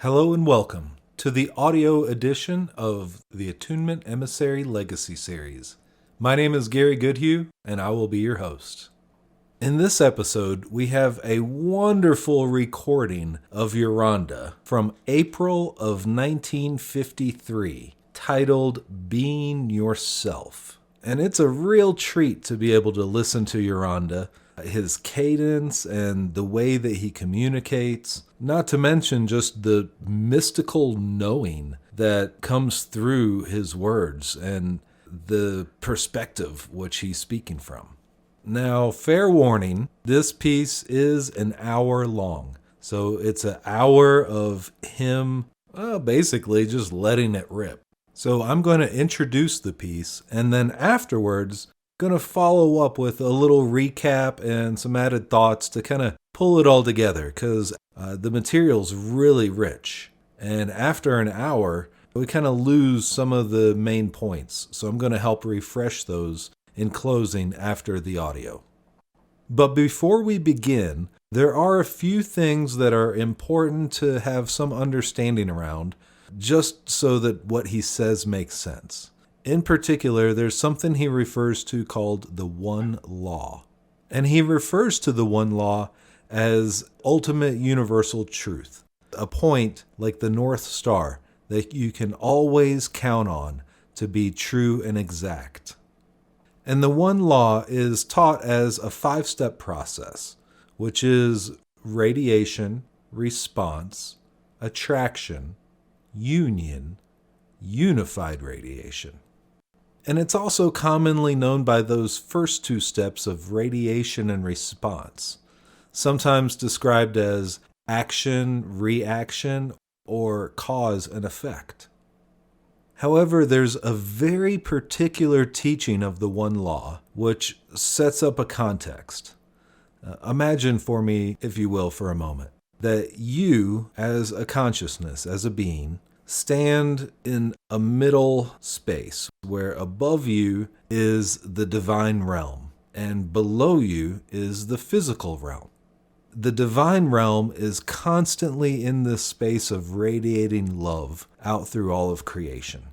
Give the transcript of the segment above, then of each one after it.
Hello and welcome to the audio edition of the Attunement Emissary Legacy Series. My name is Gary Goodhue, and I will be your host. In this episode, we have a wonderful recording of Uranda from April of 1953, titled Being Yourself. And it's a real treat to be able to listen to Uranda, his cadence and the way that he communicates, not to mention just the mystical knowing that comes through his words and the perspective which he's speaking from. Now, fair warning, this piece is an hour long. So it's an hour of him basically just letting it rip. So I'm going to introduce the piece, and then afterwards, going to follow up with a little recap and some added thoughts to kind of pull it all together, because the material's really rich. And after an hour, we kind of lose some of the main points. So I'm going to help refresh those in closing after the audio. But before we begin, there are a few things that are important to have some understanding around, just so that what he says makes sense. In particular, there's something he refers to called the one law. And he refers to the one law as ultimate universal truth, a point like the North Star that you can always count on to be true and exact. And the one law is taught as a 5-step process, which is radiation, response, attraction, union, unified radiation. And it's also commonly known by those first 2 steps of radiation and response, sometimes described as action, reaction, or cause and effect. However, there's a very particular teaching of the one law which sets up a context. Imagine for me, if you will, for a moment, that you, as a consciousness, as a being, stand in a middle space where above you is the divine realm and below you is the physical realm. The divine realm is constantly in this space of radiating love out through all of creation.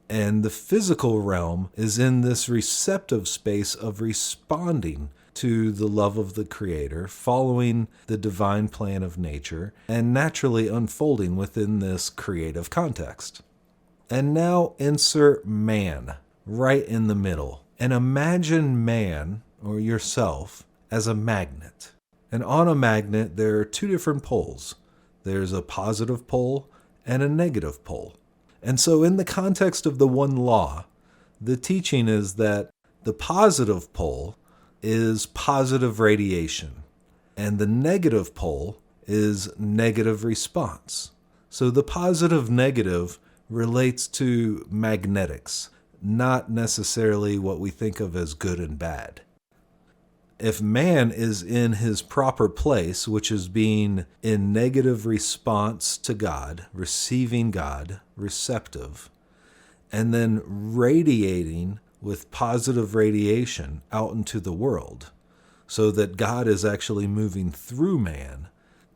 And the physical realm is in this receptive space of responding to the love of the Creator, following the divine plan of nature, and naturally unfolding within this creative context. And now insert man right in the middle. And imagine man, or yourself, as a magnet. And on a magnet, there are 2 different poles. There's a positive pole and a negative pole. And so in the context of the one law, the teaching is that the positive pole is positive radiation, and the negative pole is negative response. So the positive-negative relates to magnetics, not necessarily what we think of as good and bad. If man is in his proper place, which is being in negative response to God, receiving God, receptive, and then radiating with positive radiation out into the world, so that God is actually moving through man,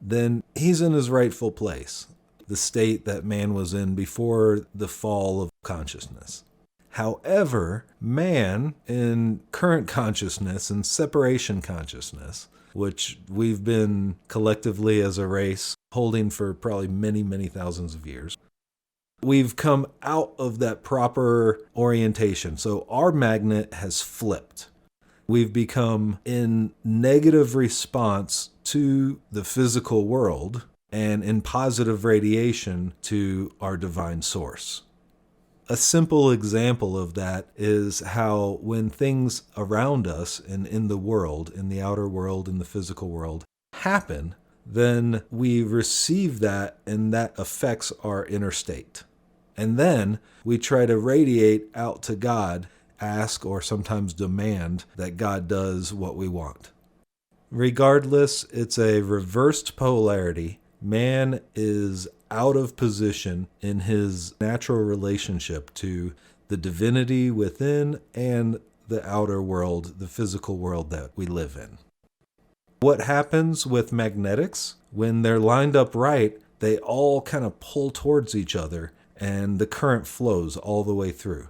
then he's in his rightful place, the state that man was in before the fall of consciousness. However, man in current consciousness and separation consciousness, which we've been collectively as a race holding for probably many, many thousands of years, we've come out of that proper orientation. So our magnet has flipped. We've become in negative response to the physical world and in positive radiation to our divine source. A simple example of that is how when things around us and in the world, in the outer world, in the physical world, happen, then we receive that and that affects our inner state. And then we try to radiate out to God, ask or sometimes demand that God does what we want. Regardless, it's a reversed polarity. Man is out of position in his natural relationship to the divinity within and the outer world, the physical world that we live in. What happens with magnetics? When they're lined up right, they all kind of pull towards each other and the current flows all the way through.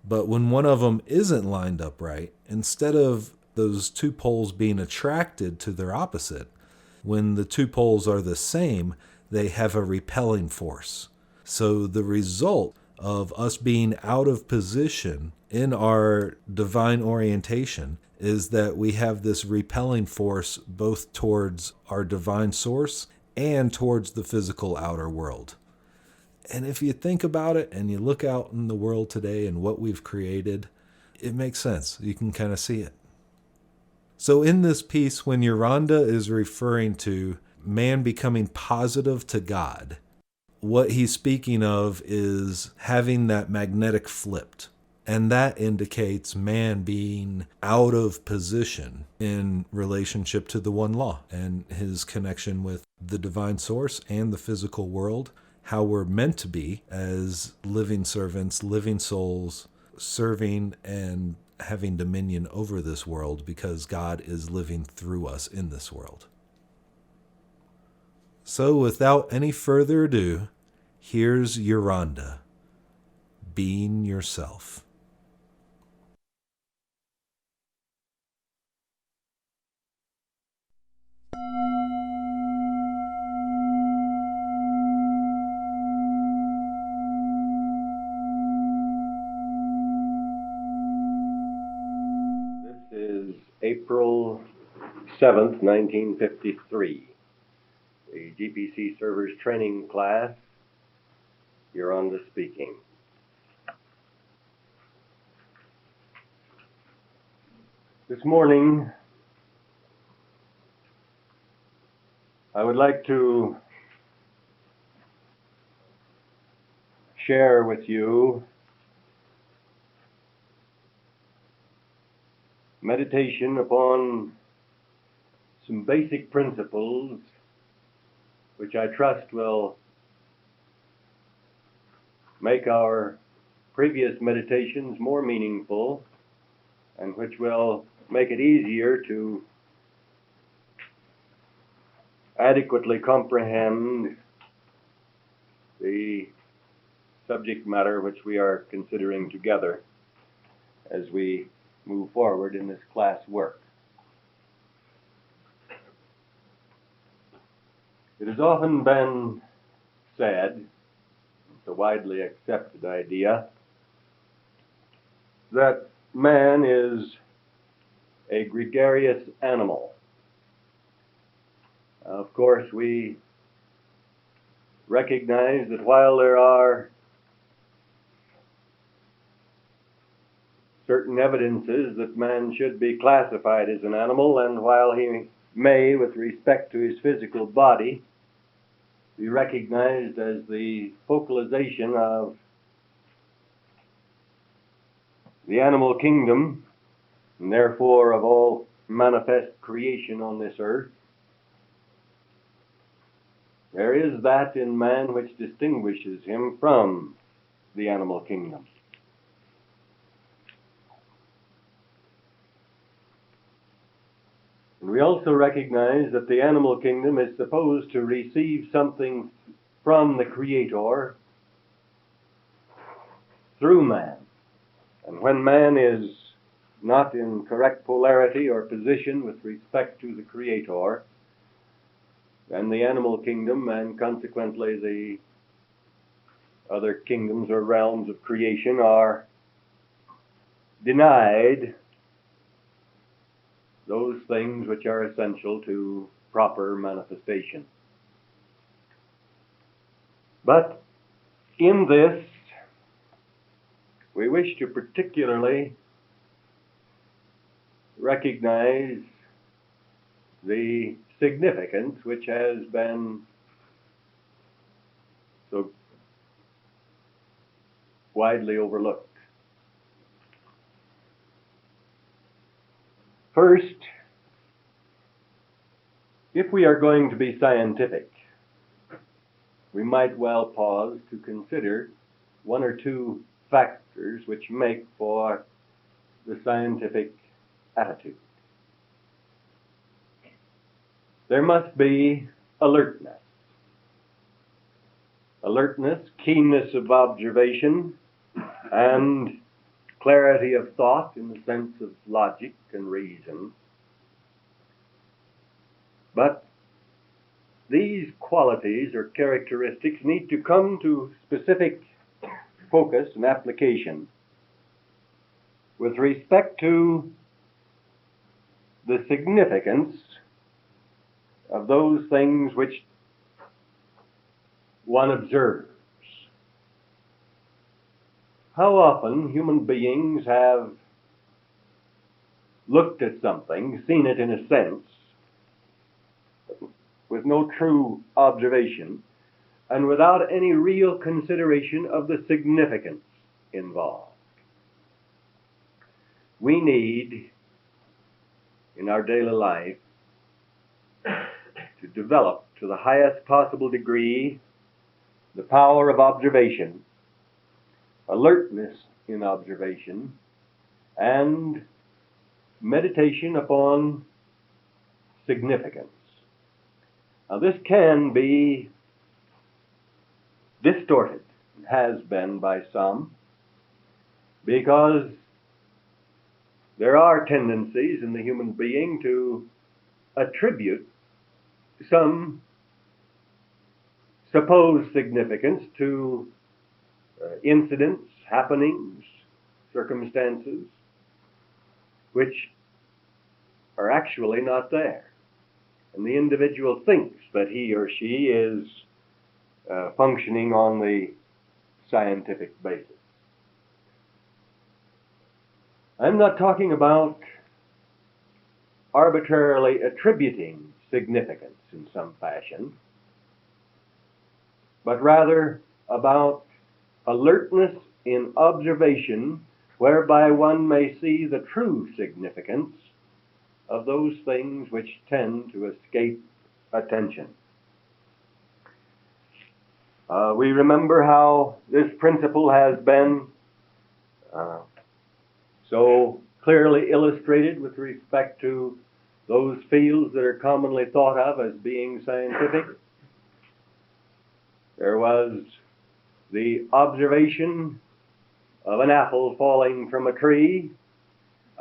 But when one of them isn't lined up right, instead of those two poles being attracted to their opposite, when the two poles are the same, they have a repelling force. So the result of us being out of position in our divine orientation is that we have this repelling force both towards our divine source and towards the physical outer world. And if you think about it and you look out in the world today and what we've created, it makes sense. You can kind of see it. So in this piece, when Uranda is referring to man becoming positive to God, what he's speaking of is having that magnetic flipped. And that indicates man being out of position in relationship to the one law and his connection with the divine source and the physical world, how we're meant to be as living servants, living souls, serving and having dominion over this world because God is living through us in this world. So without any further ado, here's Uranda, being yourself. This is April 7th, 1953. The GPC Servers Training Class, Uranda speaking. This morning, I would like to share with you meditation upon some basic principles which I trust will make our previous meditations more meaningful and which will make it easier to adequately comprehend the subject matter which we are considering together as we move forward in this class work. It has often been said, it's a widely accepted idea, that man is a gregarious animal. Of course, we recognize that while there are certain evidences that man should be classified as an animal, and while he may, with respect to his physical body, be recognized as the focalization of the animal kingdom, and therefore of all manifest creation on this earth, there is that in man which distinguishes him from the animal kingdom. And we also recognize that the animal kingdom is supposed to receive something from the Creator through man. And when man is not in correct polarity or position with respect to the Creator, then the animal kingdom and consequently the other kingdoms or realms of creation are denied those things which are essential to proper manifestation. But in this, we wish to particularly recognize the significance which has been so widely overlooked. First, if we are going to be scientific, we might well pause to consider one or two factors which make for the scientific attitude. There must be alertness. alertness, keenness of observation, and clarity of thought in the sense of logic and reason. But these qualities or characteristics need to come to specific focus and application with respect to the significance of those things which one observes. How often human beings have looked at something, seen it in a sense, with no true observation, and without any real consideration of the significance involved. We need, in our daily life, to develop to the highest possible degree the power of observation, alertness in observation, and meditation upon significance. Now, this can be distorted, has been by some, because there are tendencies in the human being to attribute some supposed significance to incidents, happenings, circumstances, which are actually not there. And the individual thinks that he or she is functioning on the scientific basis. I'm not talking about arbitrarily attributing significance in some fashion, but rather about alertness in observation, whereby one may see the true significance of those things which tend to escape attention. We remember how this principle has been so clearly illustrated with respect to those fields that are commonly thought of as being scientific. There was the observation of an apple falling from a tree.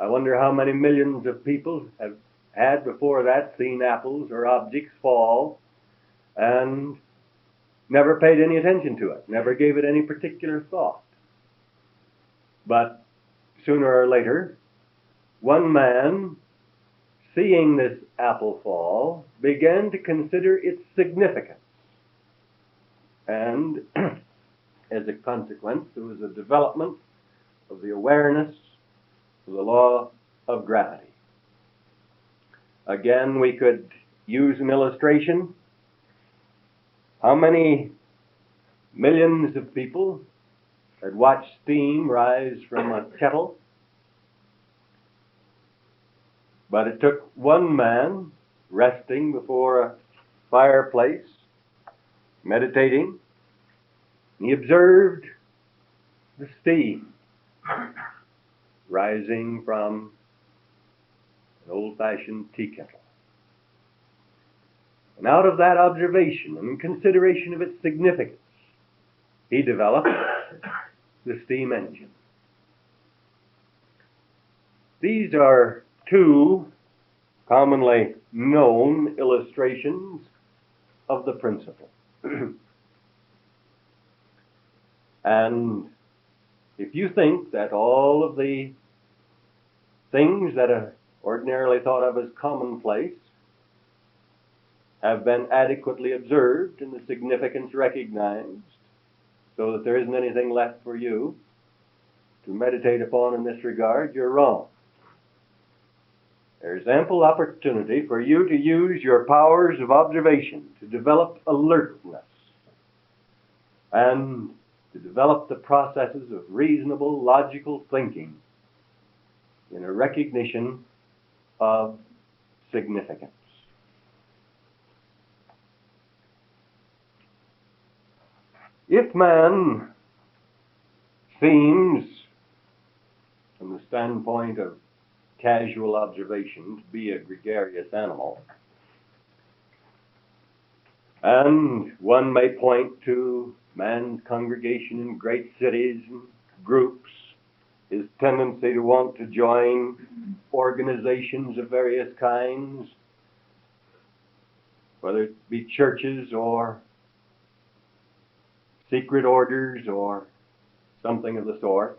I wonder how many millions of people have had before that seen apples or objects fall and never paid any attention to it, never gave it any particular thought. But sooner or later, one man, seeing this apple fall, began to consider its significance. And as a consequence, there was a development of the awareness of the law of gravity. Again, we could use an illustration. How many millions of people had watched steam rise from a kettle? But it took one man resting before a fireplace, meditating, and he observed the steam rising from an old-fashioned tea kettle. And out of that observation and consideration of its significance, he developed the steam engine. These are two commonly known illustrations of the principle. And if you think that all of the things that are ordinarily thought of as commonplace have been adequately observed and the significance recognized, so that there isn't anything left for you to meditate upon in this regard, you're wrong. There's ample opportunity for you to use your powers of observation to develop alertness and to develop the processes of reasonable, logical thinking in a recognition of significance. If man seems, from the standpoint of casual observation, to be a gregarious animal, And one may point to man's congregation in great cities and groups, his tendency to want to join organizations of various kinds, whether it be churches or secret orders or something of the sort.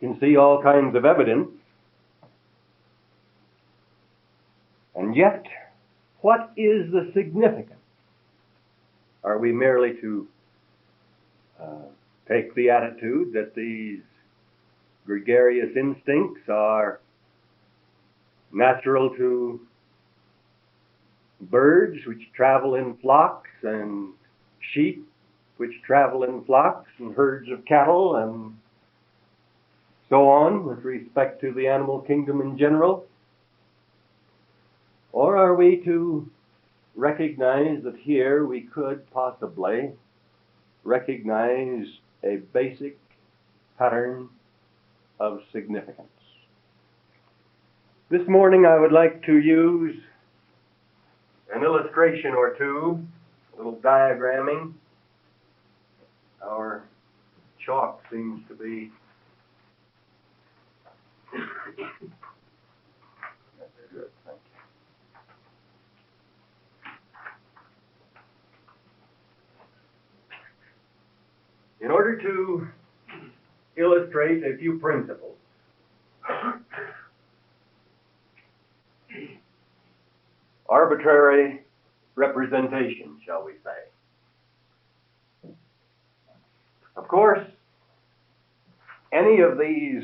You can see all kinds of evidence. And yet, what is the significance? Are we merely to take the attitude that these gregarious instincts are natural to birds which travel in flocks, and sheep which travel in flocks, and herds of cattle, and so on with respect to the animal kingdom in general? Or are we to recognize that here we could possibly recognize a basic pattern of significance? This morning I would like to use an illustration or two, a little diagramming. Our chalk seems to be good, thank you. In order to illustrate a few principles, arbitrary representation, shall we say. Of course, any of these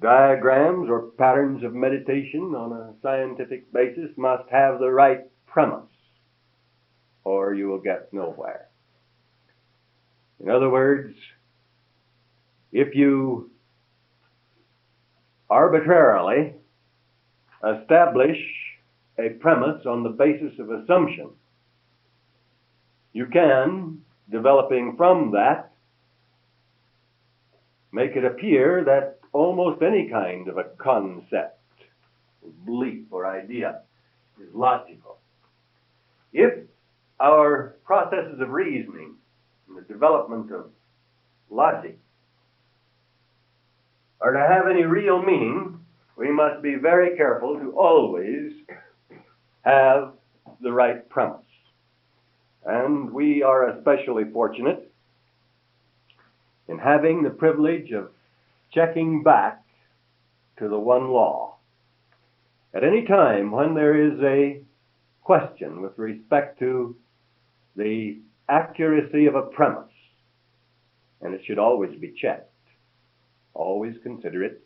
diagrams or patterns of meditation on a scientific basis must have the right premise, or you will get nowhere. In other words, if you arbitrarily establish a premise on the basis of assumption, you can, developing from that, make it appear that almost any kind of a concept, belief, or idea is logical. If our processes of reasoning and the development of logic are to have any real meaning, we must be very careful to always have the right premise. And we are especially fortunate in having the privilege of checking back to the one law. At any time when there is a question with respect to the accuracy of a premise, and it should always be checked, always consider it,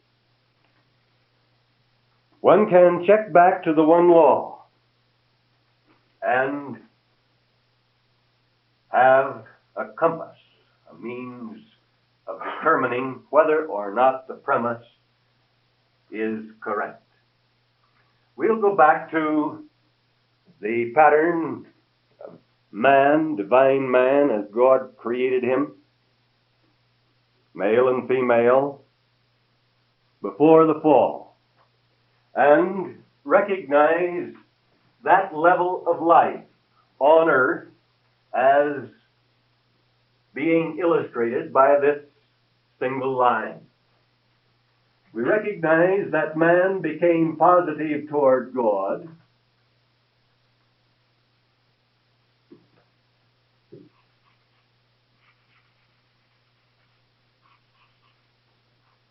one can check back to the one law and have a compass, a means of determining whether or not the premise is correct. We'll go back to the pattern of man, divine man, as God created him, male and female, before the fall, and recognize that level of life on earth as being illustrated by this single line. We recognize that man became positive toward God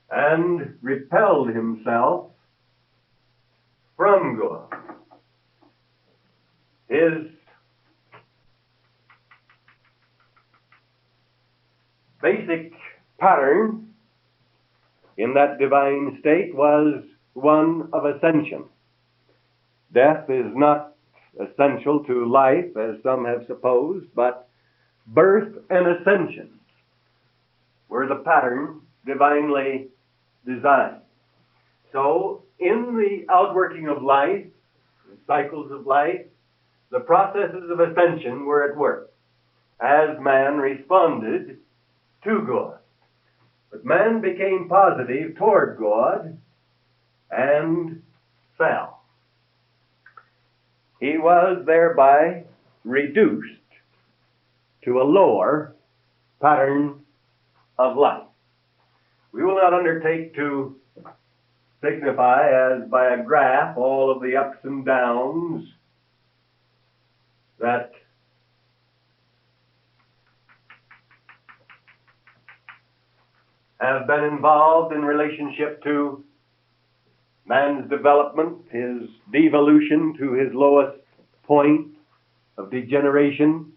and repelled himself from God. His basic pattern in that divine state was one of ascension. Death is not essential to life, as some have supposed, but birth and ascension were the pattern divinely designed. So, in the outworking of life, the cycles of life, the processes of ascension were at work as man responded to God. But man became positive toward God and fell. He was thereby reduced to a lower pattern of life. We will not undertake to signify as by a graph all of the ups and downs that have been involved in relationship to man's development, his devolution to his lowest point of degeneration,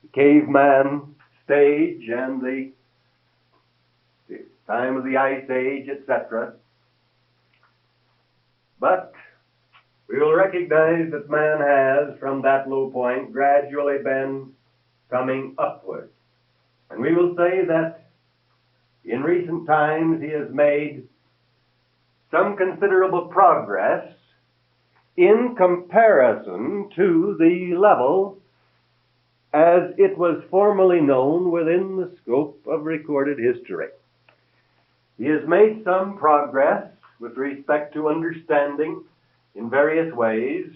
the caveman stage and the time of the ice age, etc. But we will recognize that man has, from that low point, gradually been coming upward. And we will say that in recent times he has made some considerable progress in comparison to the level as it was formerly known within the scope of recorded history. He has made some progress with respect to understanding in various ways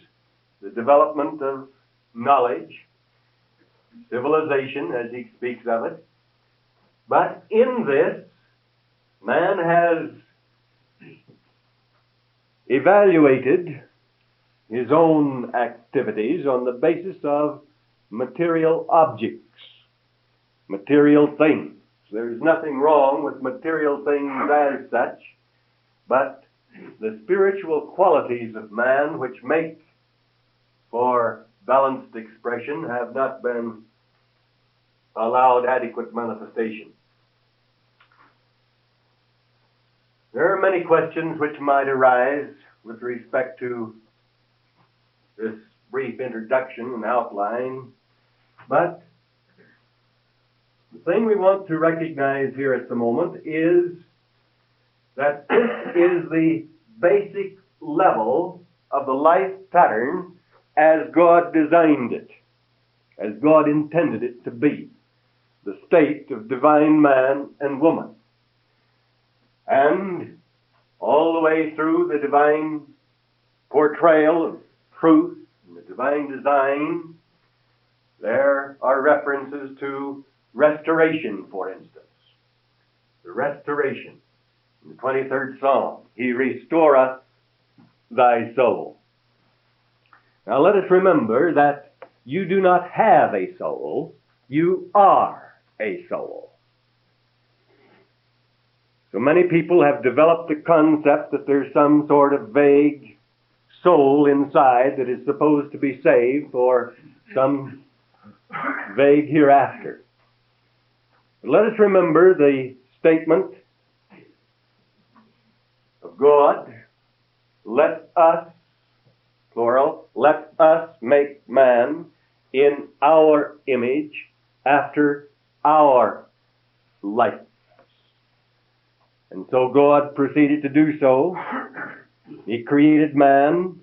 the development of knowledge, civilization, as he speaks of it. But in this, man has evaluated his own activities on the basis of material objects, material things. There's nothing wrong with material things as such, but the spiritual qualities of man which make for balanced expression have not been allowed adequate manifestation. There are many questions which might arise with respect to this brief introduction and outline, but the thing we want to recognize here at the moment is that this is the basic level of the life pattern as God designed it, as God intended it to be, the state of divine man and woman. And all the way through the divine portrayal of truth and the divine design, there are references to restoration, for instance. The restoration. In the 23rd Psalm, He restoreth thy soul. Now let us remember that you do not have a soul, you are a soul. So many people have developed the concept that there's some sort of vague soul inside that is supposed to be saved for some vague hereafter. But let us remember the statement of God, let us, plural, let us make man in our image after our likeness. And so God proceeded to do so. He created man,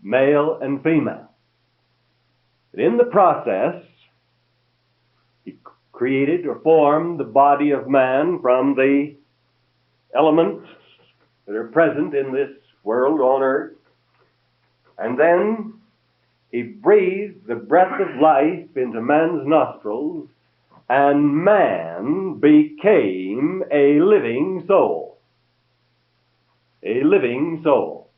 male and female. But in the process, He created or formed the body of man from the elements that are present in this world on earth. And then He breathed the breath of life into man's nostrils, and man became a living soul. A living soul.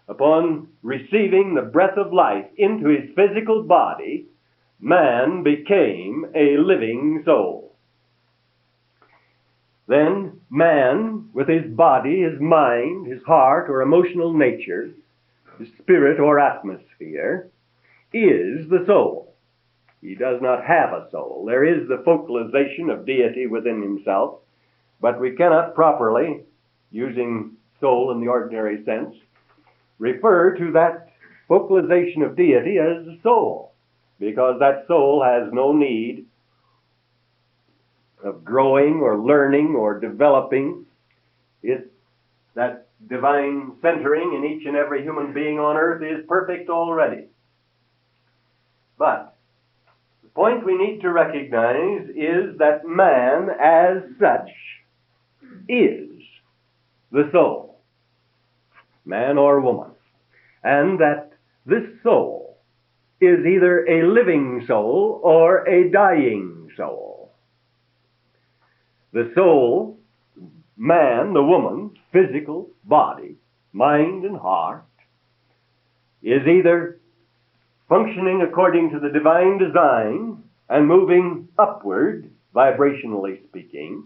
Upon receiving the breath of life into his physical body, man became a living soul. Then man, with his body, his mind, his heart or emotional nature, his spirit or atmosphere, is the soul. He does not have a soul. There is the focalization of deity within himself, but we cannot properly, using soul in the ordinary sense, refer to that focalization of deity as the soul, because that soul has no need of growing or learning or developing. That divine centering in each and every human being on earth is perfect already. But the point we need to recognize is that man as such is the soul, man or woman. and that this soul is either a living soul or a dying soul. The soul, man, the woman, physical body, mind and heart, is either functioning according to the divine design and moving upward, vibrationally speaking,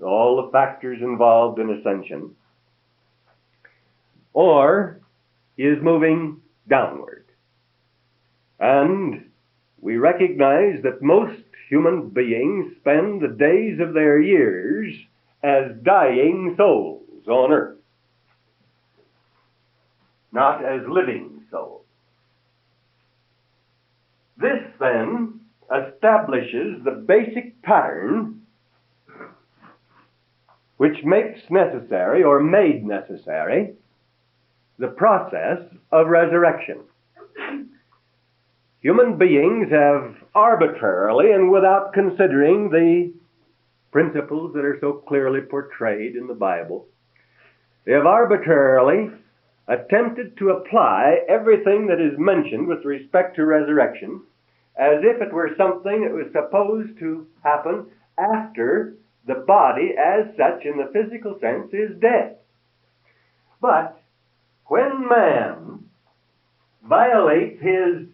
all the factors involved in ascension, or is moving downward. And we recognize that most human beings spend the days of their years as dying souls on earth, not as living souls. This then establishes the basic pattern which makes necessary or made necessary the process of resurrection. Human beings have arbitrarily and without considering the principles that are so clearly portrayed in the Bible, they have arbitrarily attempted to apply everything that is mentioned with respect to resurrection as if it were something that was supposed to happen after the body as such in the physical sense is dead. But when man violates his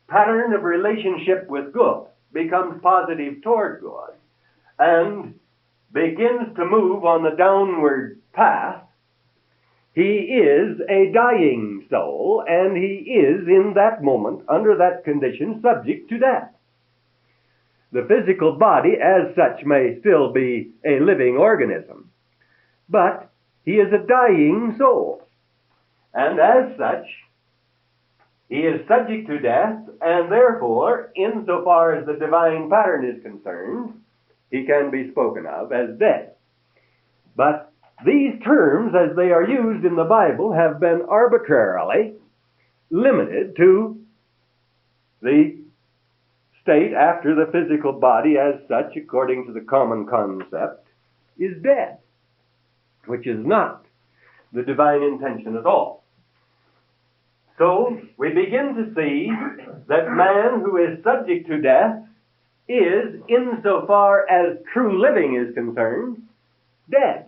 pattern of relationship with God, becomes positive toward God, and begins to move on the downward path, he is a dying soul, and he is in that moment, under that condition, subject to death. The physical body as such may still be a living organism, but he is a dying soul. And as such, he is subject to death, and therefore, insofar as the divine pattern is concerned, he can be spoken of as dead. But these terms, as they are used in the Bible, have been arbitrarily limited to the state after the physical body as such, according to the common concept, is dead, which is not the divine intention at all. So we begin to see that man who is subject to death is, insofar as true living is concerned, dead.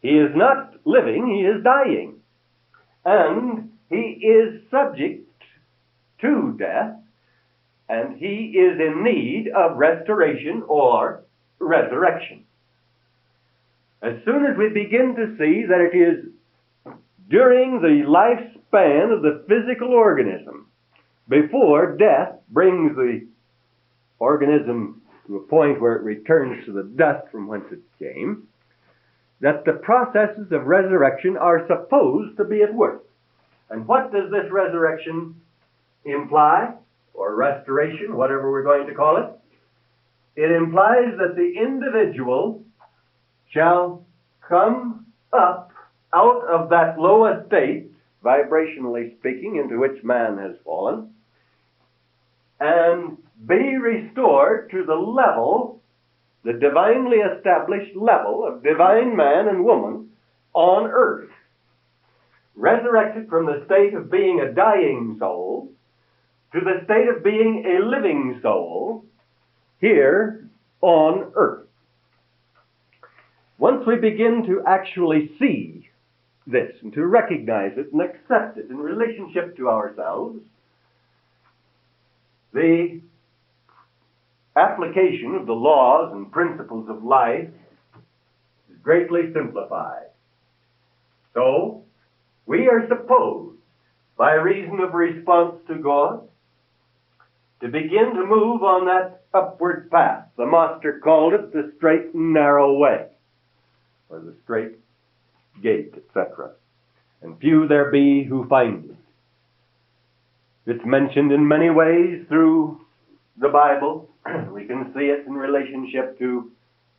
He is not living, he is dying. And he is subject to death, and he is in need of restoration or resurrection. As soon as we begin to see that it is during the lifespan of the physical organism, before death brings the organism to a point where it returns to the dust from whence it came, that the processes of resurrection are supposed to be at work. And what does this resurrection imply, or restoration, whatever we're going to call it? It implies that the individual shall come up out of that low estate, vibrationally speaking, into which man has fallen, and be restored to the level, the divinely established level of divine man and woman on earth. Resurrected from the state of being a dying soul to the state of being a living soul here on earth. Once we begin to actually see this and to recognize it and accept it in relationship to ourselves, the application of the laws and principles of life is greatly simplified. So, we are supposed, by reason of response to God, to begin to move on that upward path. The master called it the straight and narrow way, or the straight gate, etc. And few there be who find it. It's mentioned in many ways through the Bible. We can see it in relationship to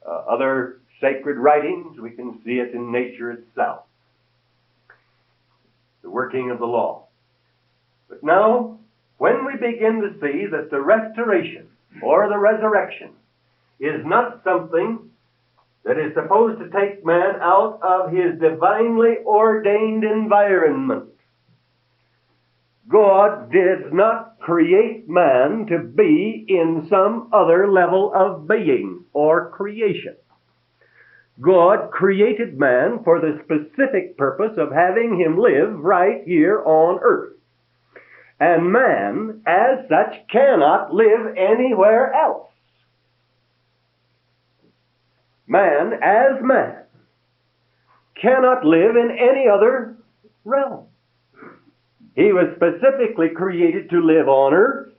other sacred writings. We can see it in nature itself. The working of the law. But now, when we begin to see that the restoration or the resurrection is not something that is supposed to take man out of his divinely ordained environment. God did not create man to be in some other level of being or creation. God created man for the specific purpose of having him live right here on earth. And man, as such, cannot live anywhere else. Man, as man, cannot live in any other realm. He was specifically created to live on earth,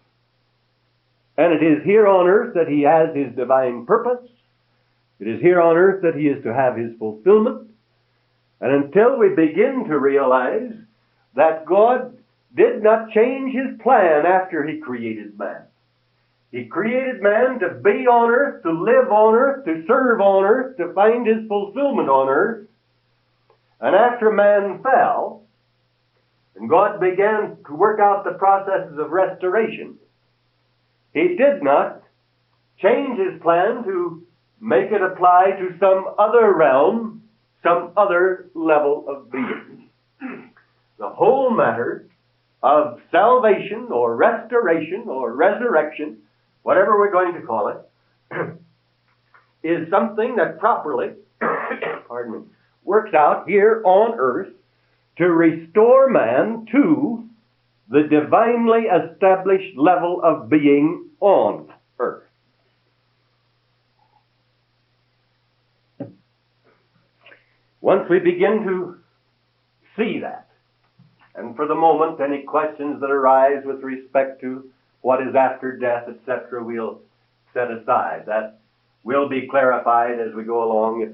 and it is here on earth that he has his divine purpose. It is here on earth that he is to have his fulfillment. And until we begin to realize that God did not change his plan after he created man. He created man to be on earth, to live on earth, to serve on earth, to find his fulfillment on earth. And after man fell, and God began to work out the processes of restoration, he did not change his plan to make it apply to some other realm, some other level of being. The whole matter of salvation or restoration or resurrection, whatever we're going to call it, is something that properly works out here on earth to restore man to the divinely established level of being on earth. Once we begin to see that, and for the moment, any questions that arise with respect to what is after death, etc., we'll set aside. That will be clarified as we go along if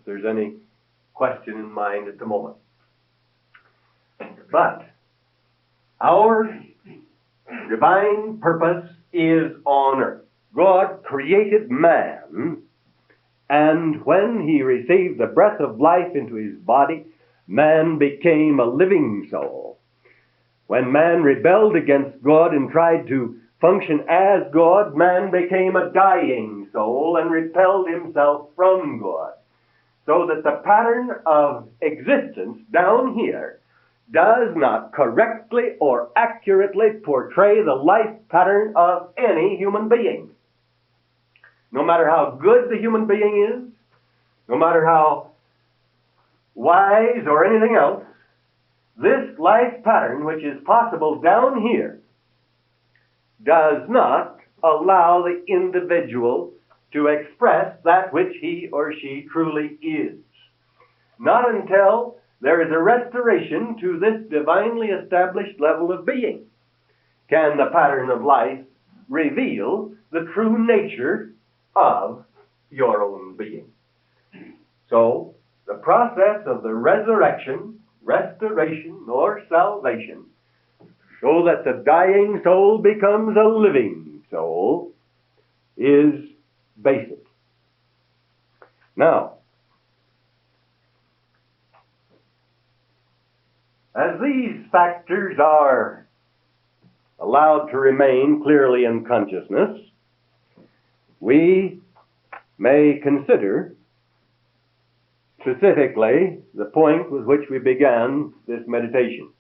there's any question in mind at the moment. But our divine purpose is on earth. God created man, and when he received the breath of life into his body, man became a living soul. When man rebelled against God and tried to function as God, man became a dying soul and repelled himself from God. So that the pattern of existence down here does not correctly or accurately portray the life pattern of any human being. No matter how good the human being is, no matter how wise or anything else, this life pattern, which is possible down here, does not allow the individual to express that which he or she truly is. Not until there is a restoration to this divinely established level of being can the pattern of life reveal the true nature of your own being. So, the process of the resurrection, restoration, or salvation, so that the dying soul becomes a living soul, is basic. Now, as these factors are allowed to remain clearly in consciousness, we may consider specifically the point with which we began this meditation.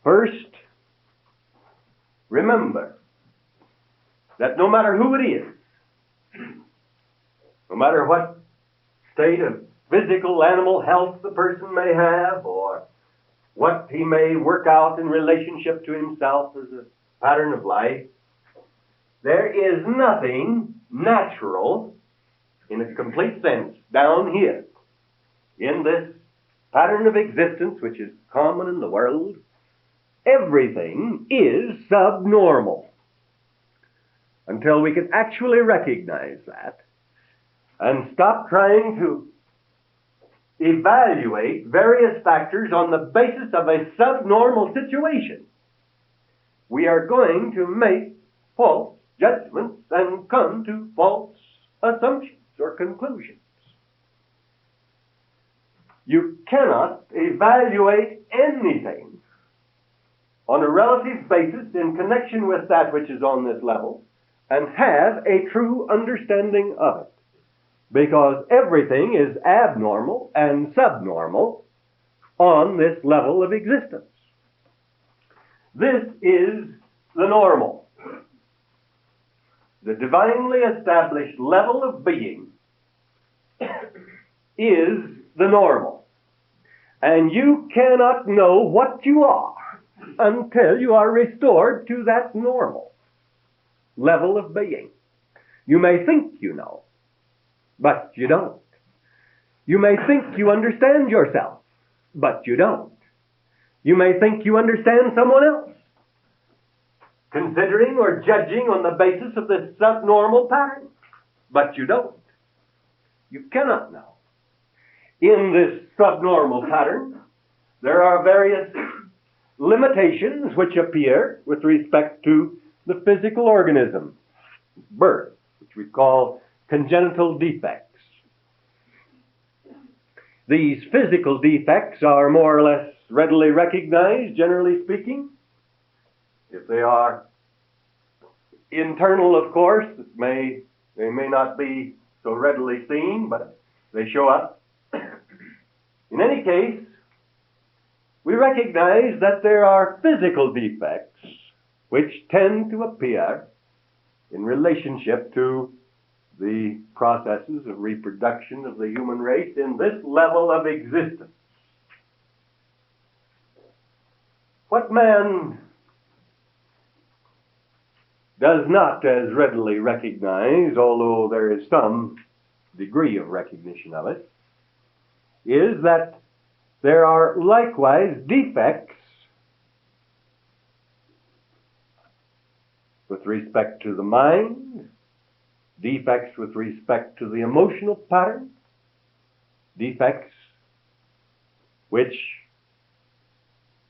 First, remember that no matter who it is, no matter what state of physical, animal health the person may have, or what he may work out in relationship to himself as a pattern of life, there is nothing natural in a complete sense down here in this pattern of existence which is common in the world. Everything is subnormal until we can actually recognize that and stop trying to evaluate various factors on the basis of a subnormal situation. We are going to make false judgments and come to false assumptions or conclusions. You cannot evaluate anything on a relative basis in connection with that which is on this level, and have a true understanding of it. Because everything is abnormal and subnormal on this level of existence. This is the normal. The divinely established level of being is the normal. And you cannot know what you are until you are restored to that normal level of being. You may think you know, but you don't. You may think you understand yourself, but you don't. You may think you understand someone else, considering or judging on the basis of this subnormal pattern, but you don't. You cannot know. In this subnormal pattern, there are various limitations which appear with respect to the physical organism, birth, which we call congenital defects. These physical defects are more or less readily recognized, generally speaking. If they are internal, of course, they may not be so readily seen, but they show up. In any case, we recognize that there are physical defects which tend to appear in relationship to the processes of reproduction of the human race in this level of existence. What man does not as readily recognize, although there is some degree of recognition of it, is that there are likewise defects with respect to the mind, defects with respect to the emotional pattern, defects which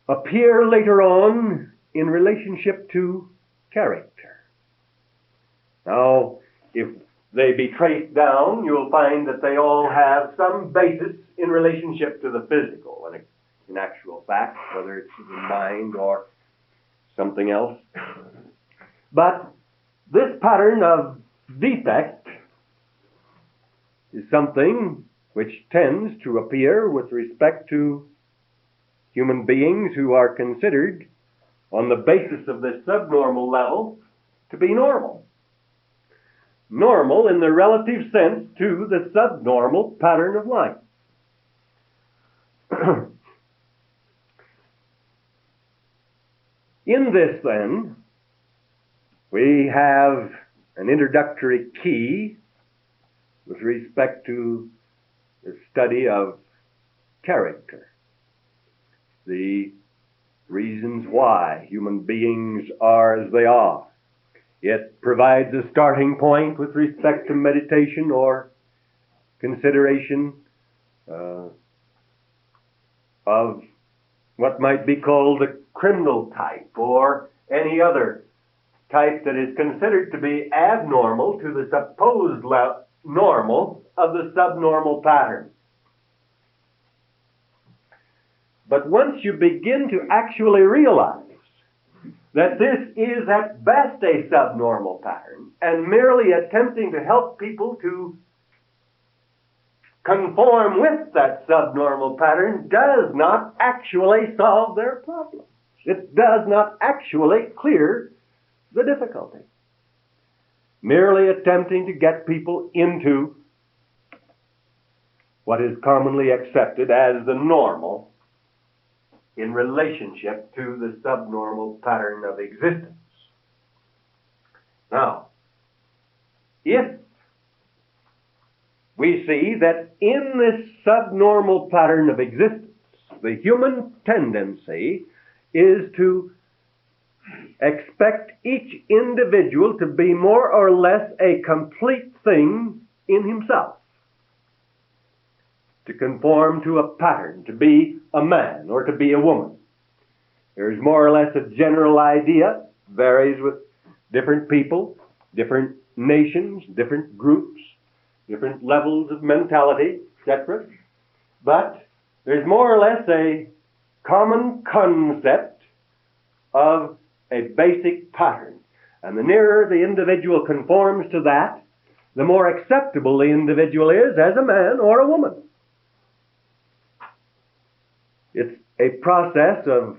appear later on in relationship to character. Now, if they be traced down, you'll find that they all have some basis in relationship to the physical, and in actual fact, whether it's the mind or something else. But this pattern of defect is something which tends to appear with respect to human beings who are considered on the basis of this subnormal level to be normal. Normal in the relative sense to the subnormal pattern of life. In this, then, we have an introductory key with respect to the study of character, the reasons why human beings are as they are. It provides a starting point with respect to meditation or consideration of what might be called the criminal type or any other type that is considered to be abnormal to the supposed normal of the subnormal pattern. But once you begin to actually realize that this is at best a subnormal pattern and merely attempting to help people to conform with that subnormal pattern does not actually solve their problems. It does not actually clear the difficulty. Merely attempting to get people into what is commonly accepted as the normal in relationship to the subnormal pattern of existence. Now, if we see that in this subnormal pattern of existence, the human tendency is to expect each individual to be more or less a complete thing in himself, to conform to a pattern, to be a man or to be a woman. There's more or less a general idea, varies with different people, different nations, different groups, different levels of mentality, etc. But there's more or less a common concept of a basic pattern. And the nearer the individual conforms to that, the more acceptable the individual is as a man or a woman. It's a process of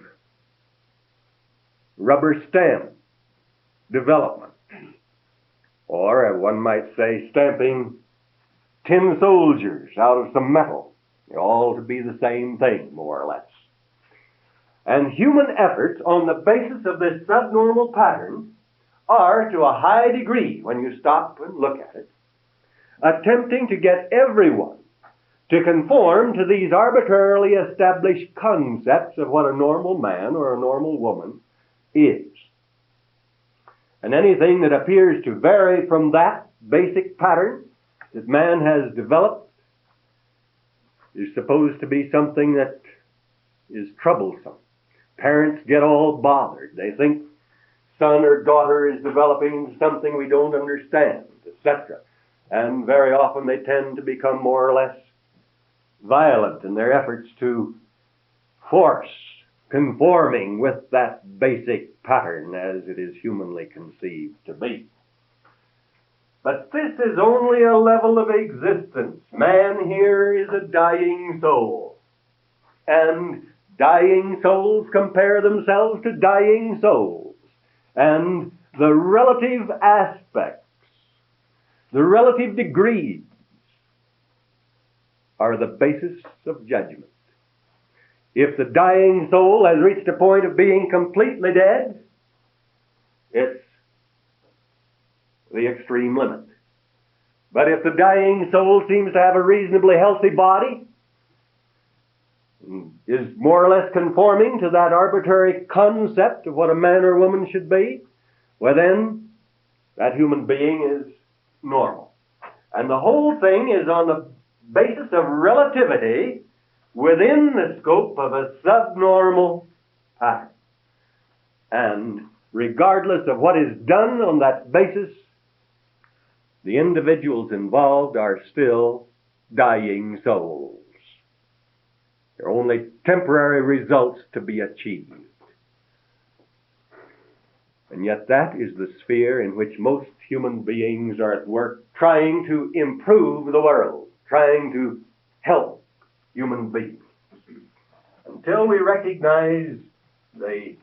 rubber stamp development. Or one might say stamping tin soldiers out of some metal. They're all to be the same thing, more or less. And human efforts on the basis of this subnormal pattern are, to a high degree, when you stop and look at it, attempting to get everyone to conform to these arbitrarily established concepts of what a normal man or a normal woman is. And anything that appears to vary from that basic pattern that man has developed is supposed to be something that is troublesome. Parents get all bothered. They think son or daughter is developing something we don't understand, etc. And very often they tend to become more or less violent in their efforts to force conforming with that basic pattern as it is humanly conceived to be. But this is only a level of existence. Man here is a dying soul. And dying souls compare themselves to dying souls. And the relative aspects, the relative degrees, are the basis of judgment. If the dying soul has reached a point of being completely dead, it's the extreme limit. But if the dying soul seems to have a reasonably healthy body, is more or less conforming to that arbitrary concept of what a man or woman should be, well then, that human being is normal. And the whole thing is on the basis of relativity within the scope of a subnormal pattern. And regardless of what is done on that basis, the individuals involved are still dying souls. There are only temporary results to be achieved. And yet that is the sphere in which most human beings are at work, trying to improve the world, trying to help human beings. Until we recognize the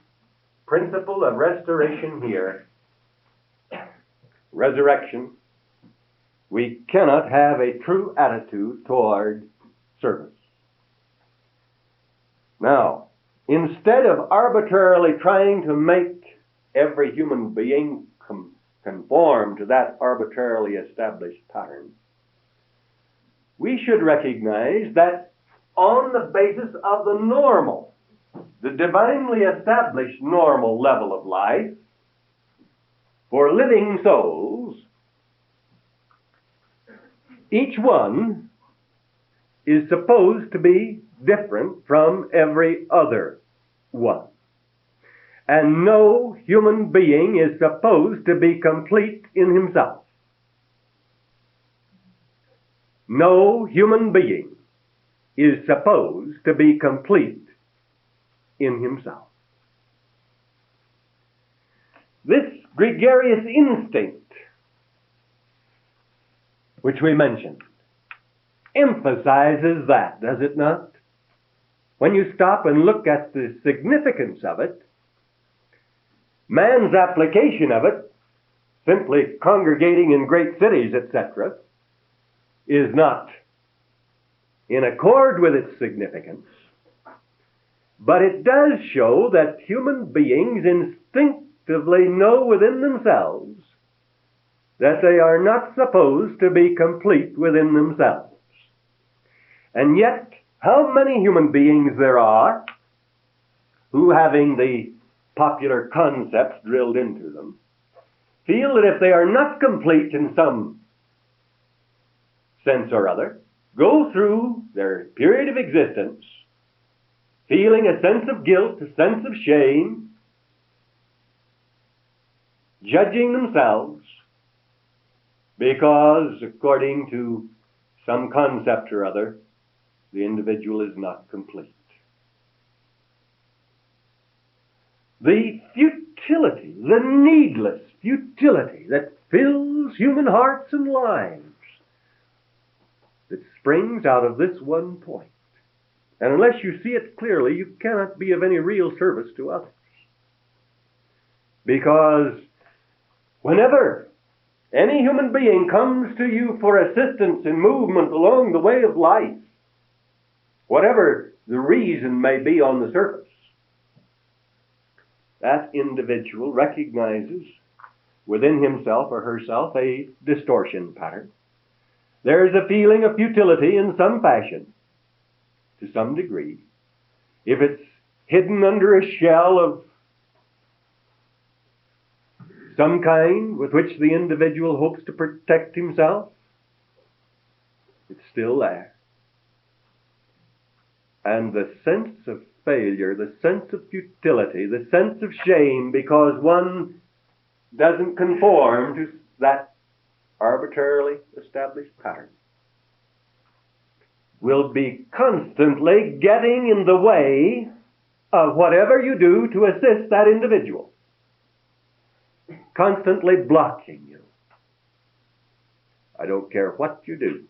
principle of restoration here, resurrection, we cannot have a true attitude toward service. Now, instead of arbitrarily trying to make every human being conform to that arbitrarily established pattern, we should recognize that on the basis of the normal, the divinely established normal level of life, for living souls, each one is supposed to be different from every other one. And no human being is supposed to be complete in himself. No human being is supposed to be complete in himself. This gregarious instinct, which we mentioned, emphasizes that, does it not? When you stop and look at the significance of it, man's application of it, simply congregating in great cities, etc., is not in accord with its significance. But it does show that human beings instinctively know within themselves that they are not supposed to be complete within themselves. And yet, how many human beings there are who, having the popular concepts drilled into them, feel that if they are not complete in some sense or other, go through their period of existence feeling a sense of guilt, a sense of shame, judging themselves because, according to some concept or other, the individual is not complete. the futility, the needless futility that fills human hearts and lives, that springs out of this one point. And unless you see it clearly, you cannot be of any real service to others. Because whenever any human being comes to you for assistance in movement along the way of life, whatever the reason may be on the surface, that individual recognizes within himself or herself a distortion pattern. There is a feeling of futility in some fashion, to some degree. If it's hidden under a shell of some kind with which the individual hopes to protect himself, it's still there. And the sense of failure, the sense of futility, the sense of shame because one doesn't conform to that arbitrarily established pattern, will be constantly getting in the way of whatever you do to assist that individual. Constantly blocking you. I don't care what you do.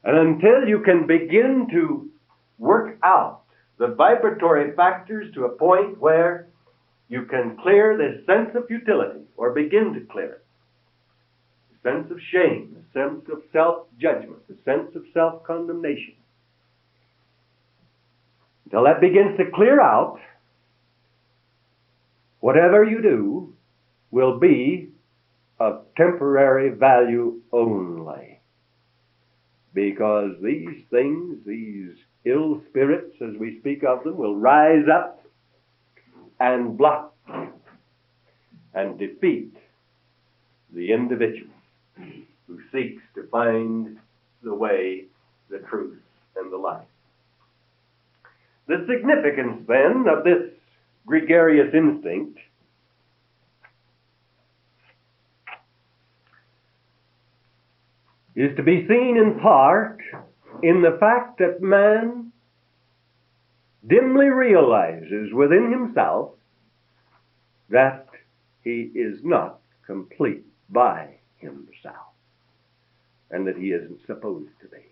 And until you can begin to work out the vibratory factors to a point where you can clear this sense of futility, or begin to clear it, the sense of shame, the sense of self-judgment, the sense of self-condemnation, until that begins to clear out, whatever you do will be of temporary value only. Because these things, these ill spirits, as we speak of them, will rise up and block and defeat the individual who seeks to find the way, the truth, and the life. The significance, then, of this gregarious instinct is to be seen in part in the fact that man dimly realizes within himself that he is not complete by himself, and that he isn't supposed to be.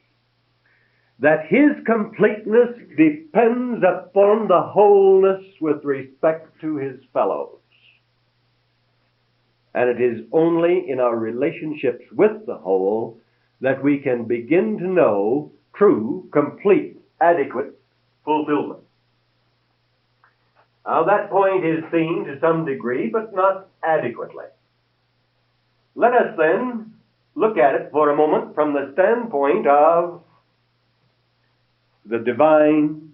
That his completeness depends upon the wholeness with respect to his fellows. And it is only in our relationships with the whole that we can begin to know true, complete, adequate fulfillment. Now that point is seen to some degree, but not adequately. Let us then look at it for a moment from the standpoint of the divine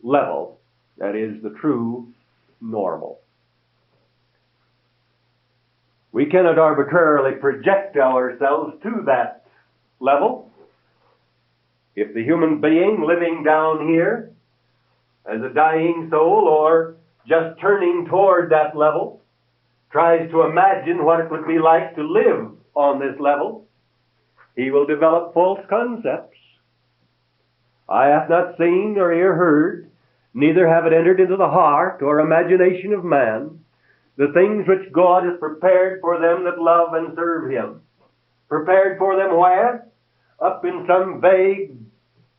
level, that is, the true normal. We cannot arbitrarily project ourselves to that level. If the human being living down here as a dying soul, or just turning toward that level, tries to imagine what it would be like to live on this level, he will develop false concepts. I have not seen or ear heard, neither have it entered into the heart or imagination of man, the things which God has prepared for them that love and serve Him. Prepared for them where? Up in some vague,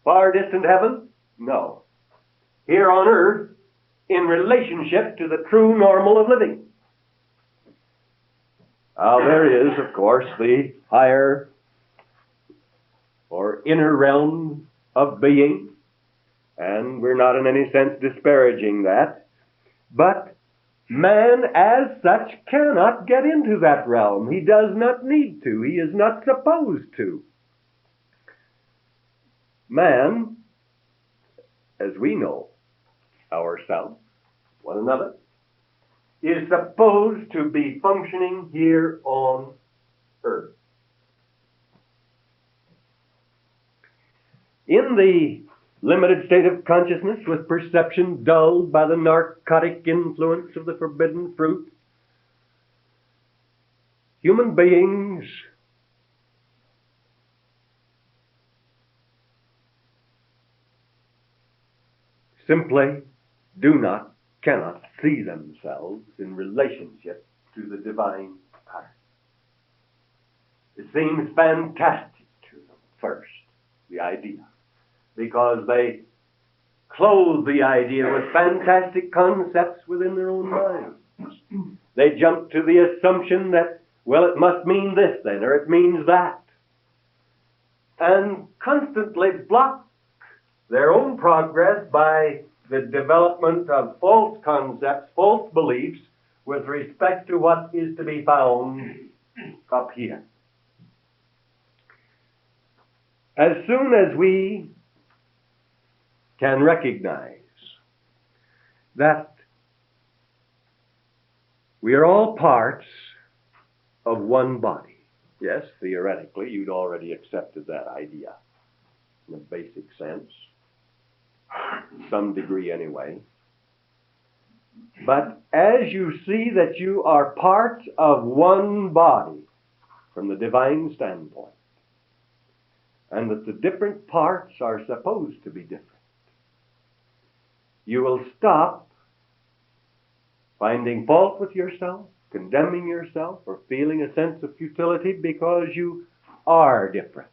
far distant heaven? No. Here on earth, in relationship to the true normal of living. Now there is, of course, the higher or inner realm of being, and we're not in any sense disparaging that, but man as such cannot get into that realm. He does not need to. He is not supposed to. Man, as we know ourselves, one another, is supposed to be functioning here on earth. In the limited state of consciousness, with perception dulled by the narcotic influence of the forbidden fruit, human beings simply do not cannot see themselves in relationship to the divine pattern. It seems fantastic to them first, the idea, because they clothe the idea with fantastic concepts within their own minds. They jump to the assumption that, well, it must mean this then, or it means that, and constantly block their own progress by the development of false concepts, false beliefs, with respect to what is to be found up here. As soon as we can recognize that we are all parts of one body. Yes, theoretically, you'd already accepted that idea in a basic sense, to some degree anyway. But as you see that you are parts of one body from the divine standpoint, and that the different parts are supposed to be different, you will stop finding fault with yourself, condemning yourself, or feeling a sense of futility because you are different.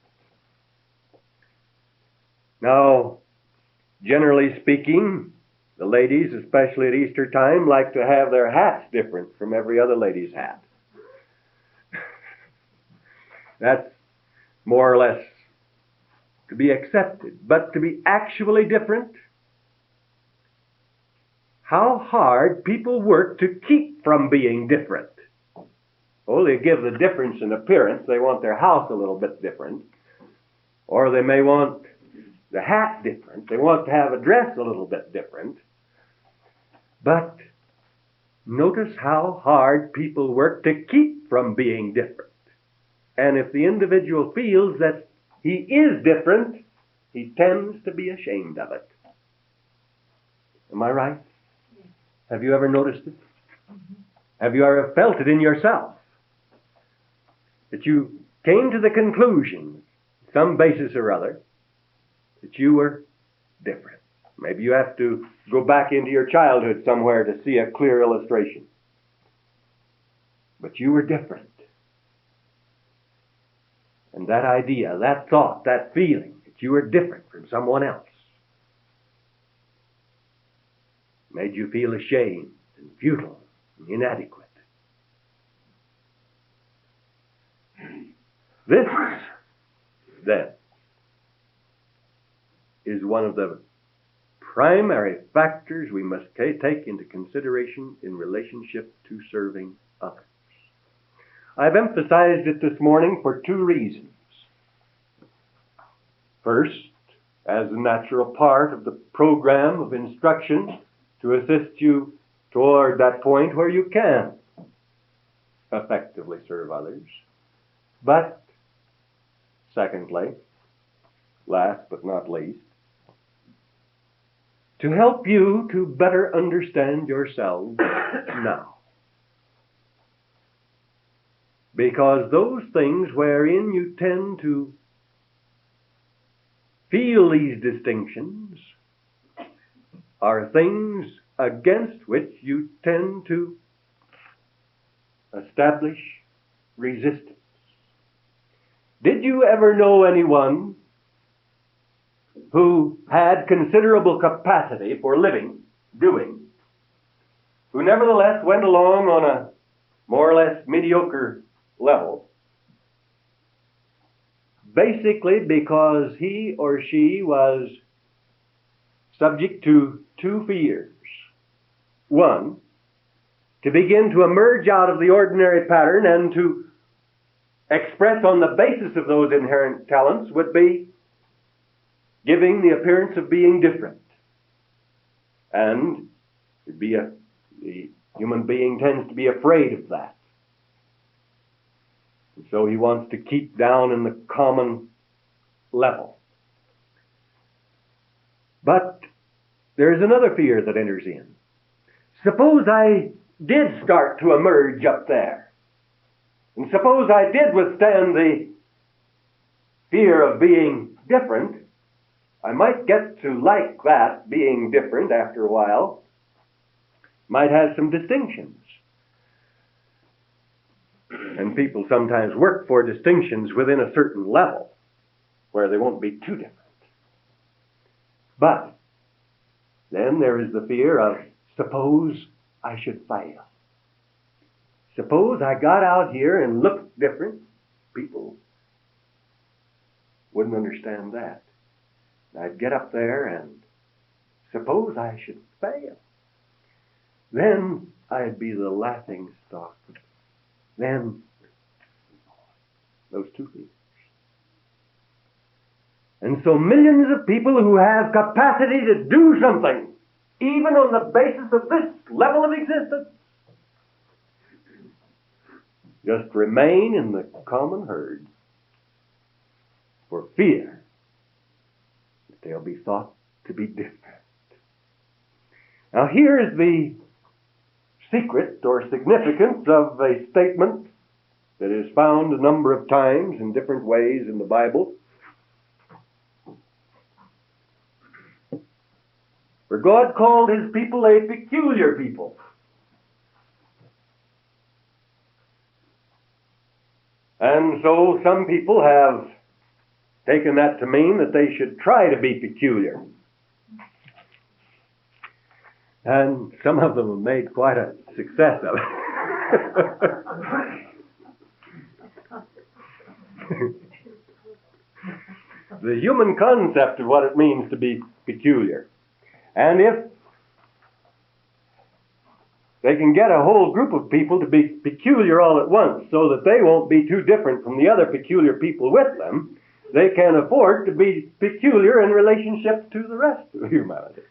Now, generally speaking, the ladies, especially at Easter time, like to have their hats different from every other lady's hat. That's more or less to be accepted. But to be actually different, how hard people work to keep from being different. Oh, they give the difference in appearance. They want their house a little bit different. Or they may want the hat different. They want to have a dress a little bit different. But notice how hard people work to keep from being different. And if the individual feels that he is different, he tends to be ashamed of it. Am I right? Have you ever noticed it? Have you ever felt it in yourself? That you came to the conclusion, some basis or other, that you were different. Maybe you have to go back into your childhood somewhere to see a clear illustration. But you were different. And that idea, that thought, that feeling that you were different from someone else made you feel ashamed and futile and inadequate. This, then, is one of the primary factors we must take into consideration in relationship to serving others. I've emphasized it this morning for two reasons. First, as a natural part of the program of instruction to assist you toward that point where you can effectively serve others. But, secondly, last but not least, to help you to better understand yourselves now. Because those things wherein you tend to feel these distinctions are things against which you tend to establish resistance. Did you ever know anyone who had considerable capacity for living, doing, who nevertheless went along on a more or less mediocre level, basically because he or she was subject to two fears? One, to begin to emerge out of the ordinary pattern and to express on the basis of those inherent talents would be giving the appearance of being different. And the human being tends to be afraid of that. And so he wants to keep down in the common level. But there's another fear that enters in. Suppose I did start to emerge up there. And suppose I did withstand the fear of being different. I might get to like that, being different, after a while. might have some distinctions. And people sometimes work for distinctions within a certain level where they won't be too different. But then there is the fear of, suppose I should fail. Suppose I got out here and looked different. People wouldn't understand that. I'd get up there and suppose I should fail. Then I'd be the laughing stock. Then those two fears. And so millions of people who have capacity to do something, even on the basis of this level of existence, just remain in the common herd for fear that they'll be thought to be different. Now here is the secret or significance of a statement that is found a number of times in different ways in the Bible. For God called his people a peculiar people. And so some people have taken that to mean that they should try to be peculiar. And some of them have made quite a success of it. The human concept of what it means to be peculiar. And if they can get a whole group of people to be peculiar all at once so that they won't be too different from the other peculiar people with them, they can afford to be peculiar in relationship to the rest of humanity.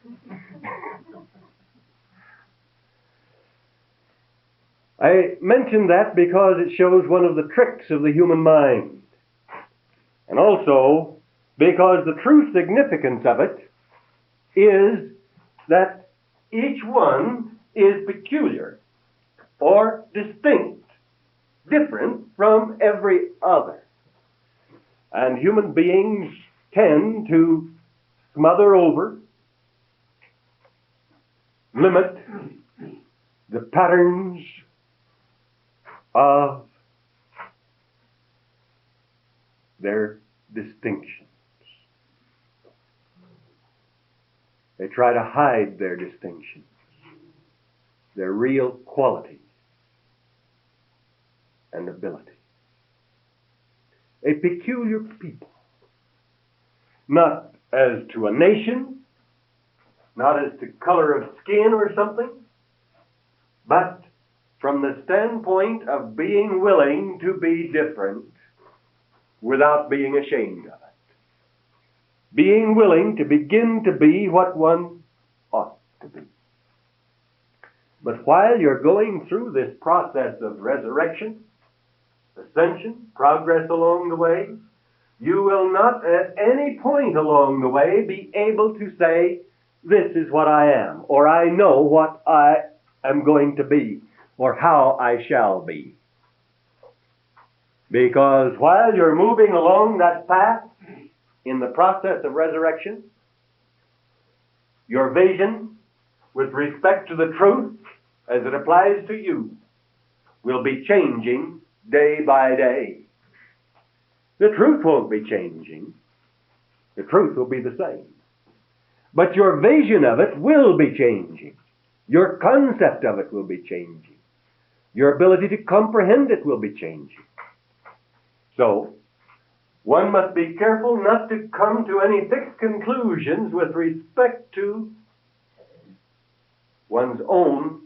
I mention that because it shows one of the tricks of the human mind. And also because the true significance of it is that each one is peculiar or distinct, different from every other. And human beings tend to smother over, limit the patterns of their distinctions. They try to hide their distinctions, their real qualities and abilities. A peculiar people, not as to a nation, not as to color of skin or something, but from the standpoint of being willing to be different without being ashamed of it. Being willing to begin to be what one ought to be. But while you're going through this process of resurrection, ascension, progress along the way, you will not at any point along the way be able to say, this is what I am, or I know what I am going to be, or how I shall be. Because while you're moving along that path in the process of resurrection, your vision with respect to the truth as it applies to you will be changing day by day. The truth won't be changing. The truth will be the same. But your vision of it will be changing. Your concept of it will be changing. Your ability to comprehend it will be changing. So, one must be careful not to come to any fixed conclusions with respect to one's own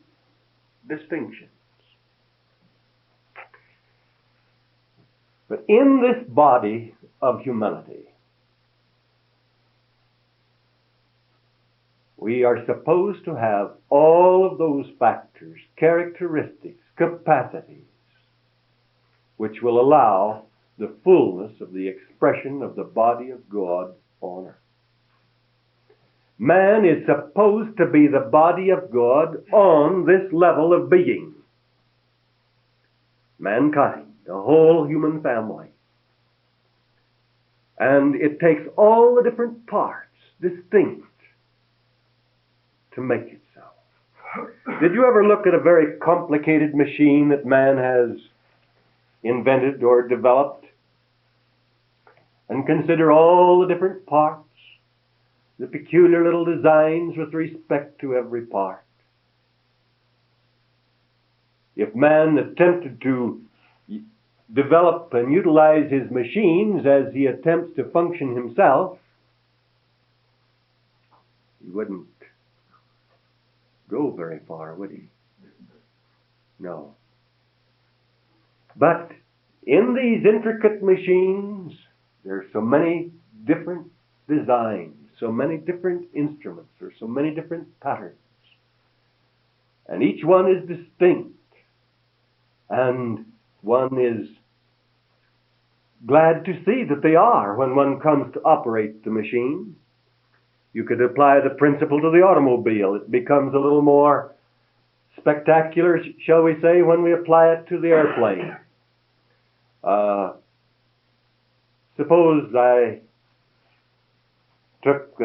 distinctions. But in this body of humanity, we are supposed to have all of those factors, characteristics, capacities, which will allow the fullness of the expression of the body of God on earth. Man is supposed to be the body of God on this level of being. Mankind, the whole human family. And it takes all the different parts distinct to make it so. Did you ever look at a very complicated machine that man has invented or developed and consider all the different parts, the peculiar little designs with respect to every part? If man attempted to develop and utilize his machines as he attempts to function himself, he wouldn't go very far, would he? No. But in these intricate machines, there are so many different designs, so many different instruments, or so many different patterns. And each one is distinct. And one is glad to see that they are when one comes to operate the machine. You could apply the principle to the automobile. It becomes a little more spectacular, shall we say, when we apply it to the airplane. Suppose I took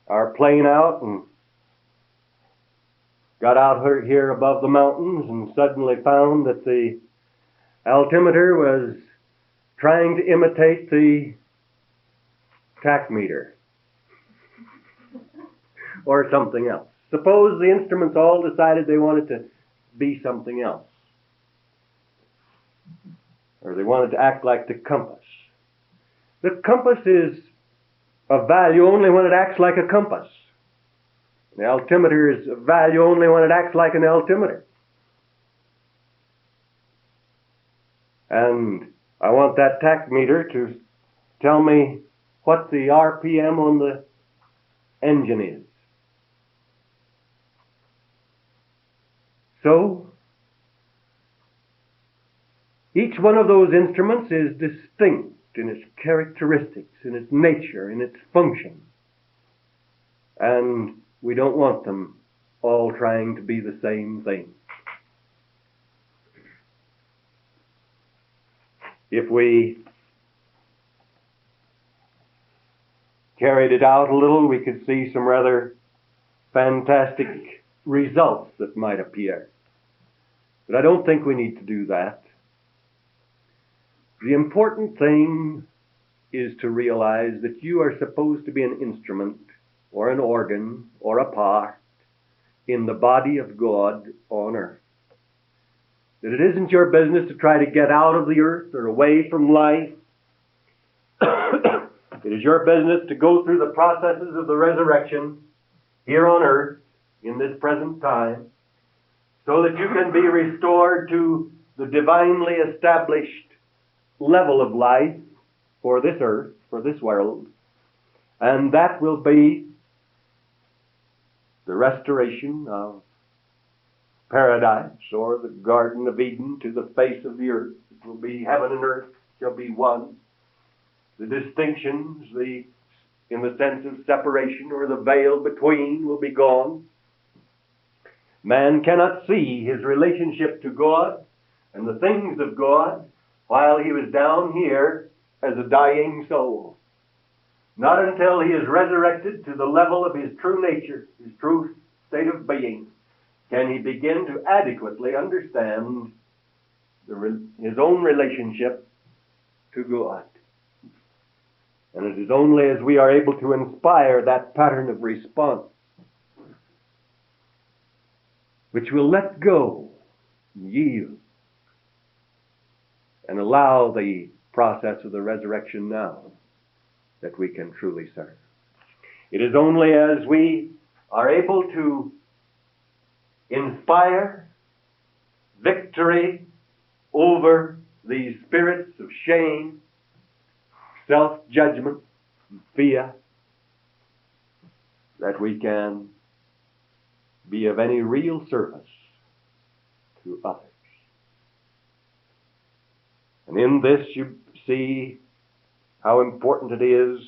our plane out and got out here above the mountains and suddenly found that the altimeter was trying to imitate the tachymeter or something else. Suppose the instruments all decided they wanted to be something else, or they wanted to act like the compass. The compass is of value only when it acts like a compass. The altimeter is of value only when it acts like an altimeter. And I want that tachymeter to tell me what the RPM on the engine is. So, each one of those instruments is distinct in its characteristics, in its nature, in its function. And we don't want them all trying to be the same thing. If we carried it out a little, we could see some rather fantastic results that might appear. But I don't think we need to do that. The important thing is to realize that you are supposed to be an instrument or an organ or a part in the body of God on earth. That it isn't your business to try to get out of the earth or away from life. It is your business to go through the processes of the resurrection here on earth in this present time, so that you can be restored to the divinely established level of life for this earth, for this world, and that will be the restoration of paradise or the Garden of Eden to the face of the earth. It will be heaven and earth shall be one. The distinctions, in the sense of separation or the veil between, will be gone. Man cannot see his relationship to God and the things of God while he was down here as a dying soul. Not until he is resurrected to the level of his true nature, his true state of being, can he begin to adequately understand his own relationship to God. And it is only as we are able to inspire that pattern of response which will let go, yield, and allow the process of the resurrection now that we can truly serve. It is only as we are able to inspire victory over these spirits of shame, self-judgment, and fear, that we can be of any real service to others. And in this you see how important it is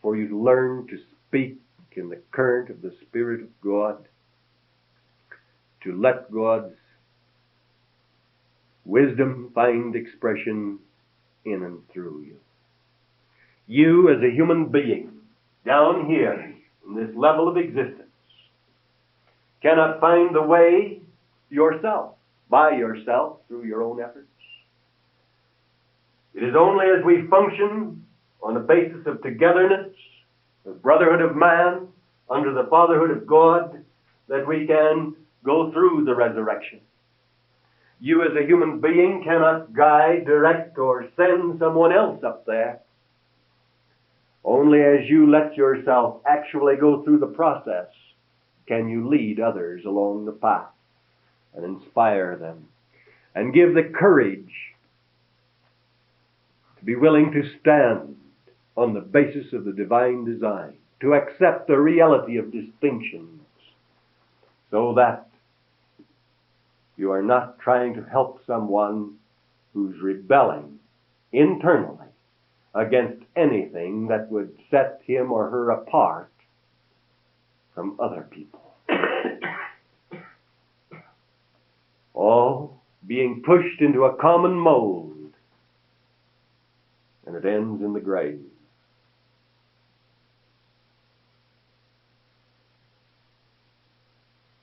for you to learn to speak in the current of the Spirit of God, to let God's wisdom find expression in and through you. You as a human being, down here in this level of existence, cannot find the way yourself, by yourself, through your own efforts. It is only as we function on the basis of togetherness, the brotherhood of man, under the fatherhood of God, that we can go through the resurrection. You as a human being cannot guide, direct, or send someone else up there. Only as you let yourself actually go through the process can you lead others along the path and inspire them and give the courage to be willing to stand on the basis of the divine design, to accept the reality of distinctions, so that you are not trying to help someone who's rebelling internally against anything that would set him or her apart from other people. All being pushed into a common mold, and it ends in the grave.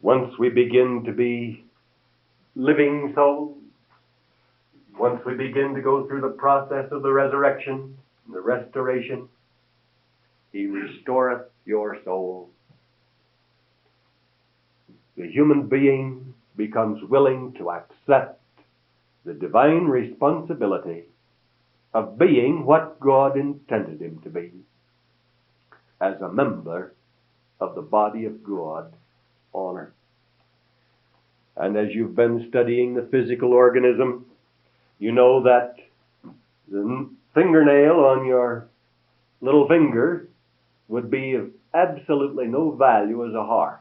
Once we begin to be living souls, once we begin to go through the process of the resurrection, the restoration, He restoreth your soul. The human being becomes willing to accept the divine responsibility of being what God intended him to be, as a member of the body of God on earth. And as you've been studying the physical organism, you know that the fingernail on your little finger would be of absolutely no value as a heart.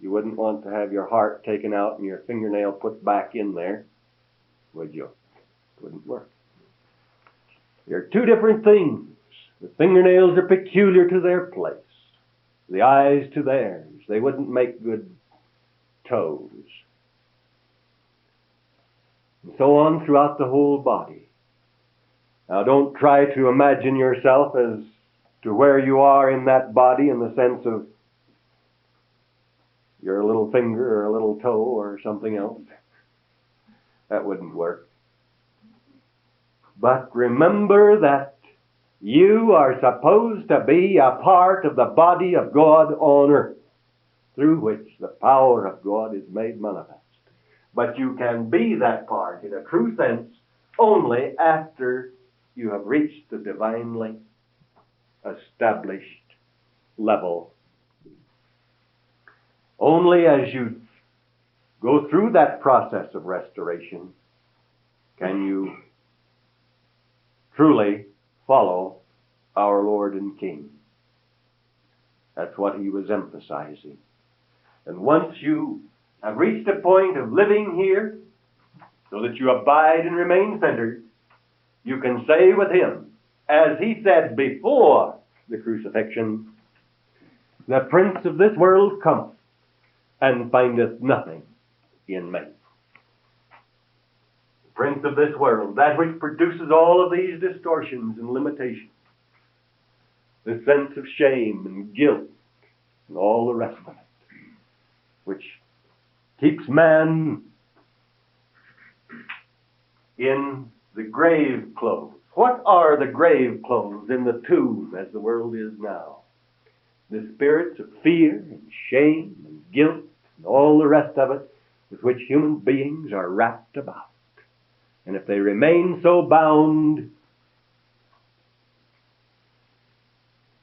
You wouldn't want to have your heart taken out and your fingernail put back in there, would you? It wouldn't work. They're two different things. The fingernails are peculiar to their place. The eyes to theirs. They wouldn't make good toes. And so on throughout the whole body. Now don't try to imagine yourself as to where you are in that body in the sense of your little finger or a little toe or something else. That wouldn't work. But remember that you are supposed to be a part of the body of God on earth, through which the power of God is made manifest. But you can be that part in a true sense only after you have reached the divinely established level. Only as you go through that process of restoration can you truly follow our Lord and King. That's what he was emphasizing. And once you have reached a point of living here, so that you abide and remain centered, you can say with him, as he said before the crucifixion, the prince of this world cometh, and findeth nothing in me. The prince of this world, that which produces all of these distortions and limitations, the sense of shame and guilt and all the rest of it, which keeps man in the grave clothes. What are the grave clothes in the tomb as the world is now? The spirits of fear and shame and guilt and all the rest of it with which human beings are wrapped about. And if they remain so bound,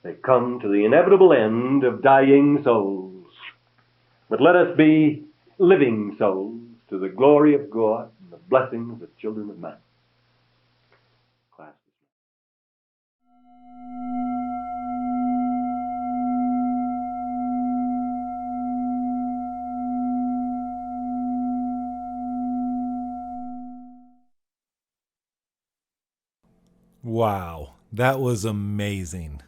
they come to the inevitable end of dying souls. But let us be living souls to the glory of God and the blessings of the children of man. Class. Wow, that was amazing.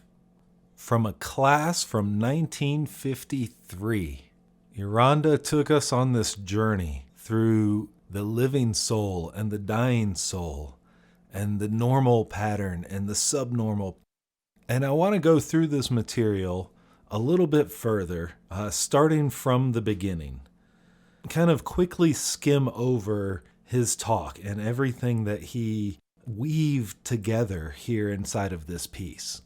From a class from 1953, Uranda took us on this journey through the living soul and the dying soul and the normal pattern and the subnormal. And I want to go through this material a little bit further, starting from the beginning. Kind of quickly skim over his talk and everything that he weaved together here inside of this piece.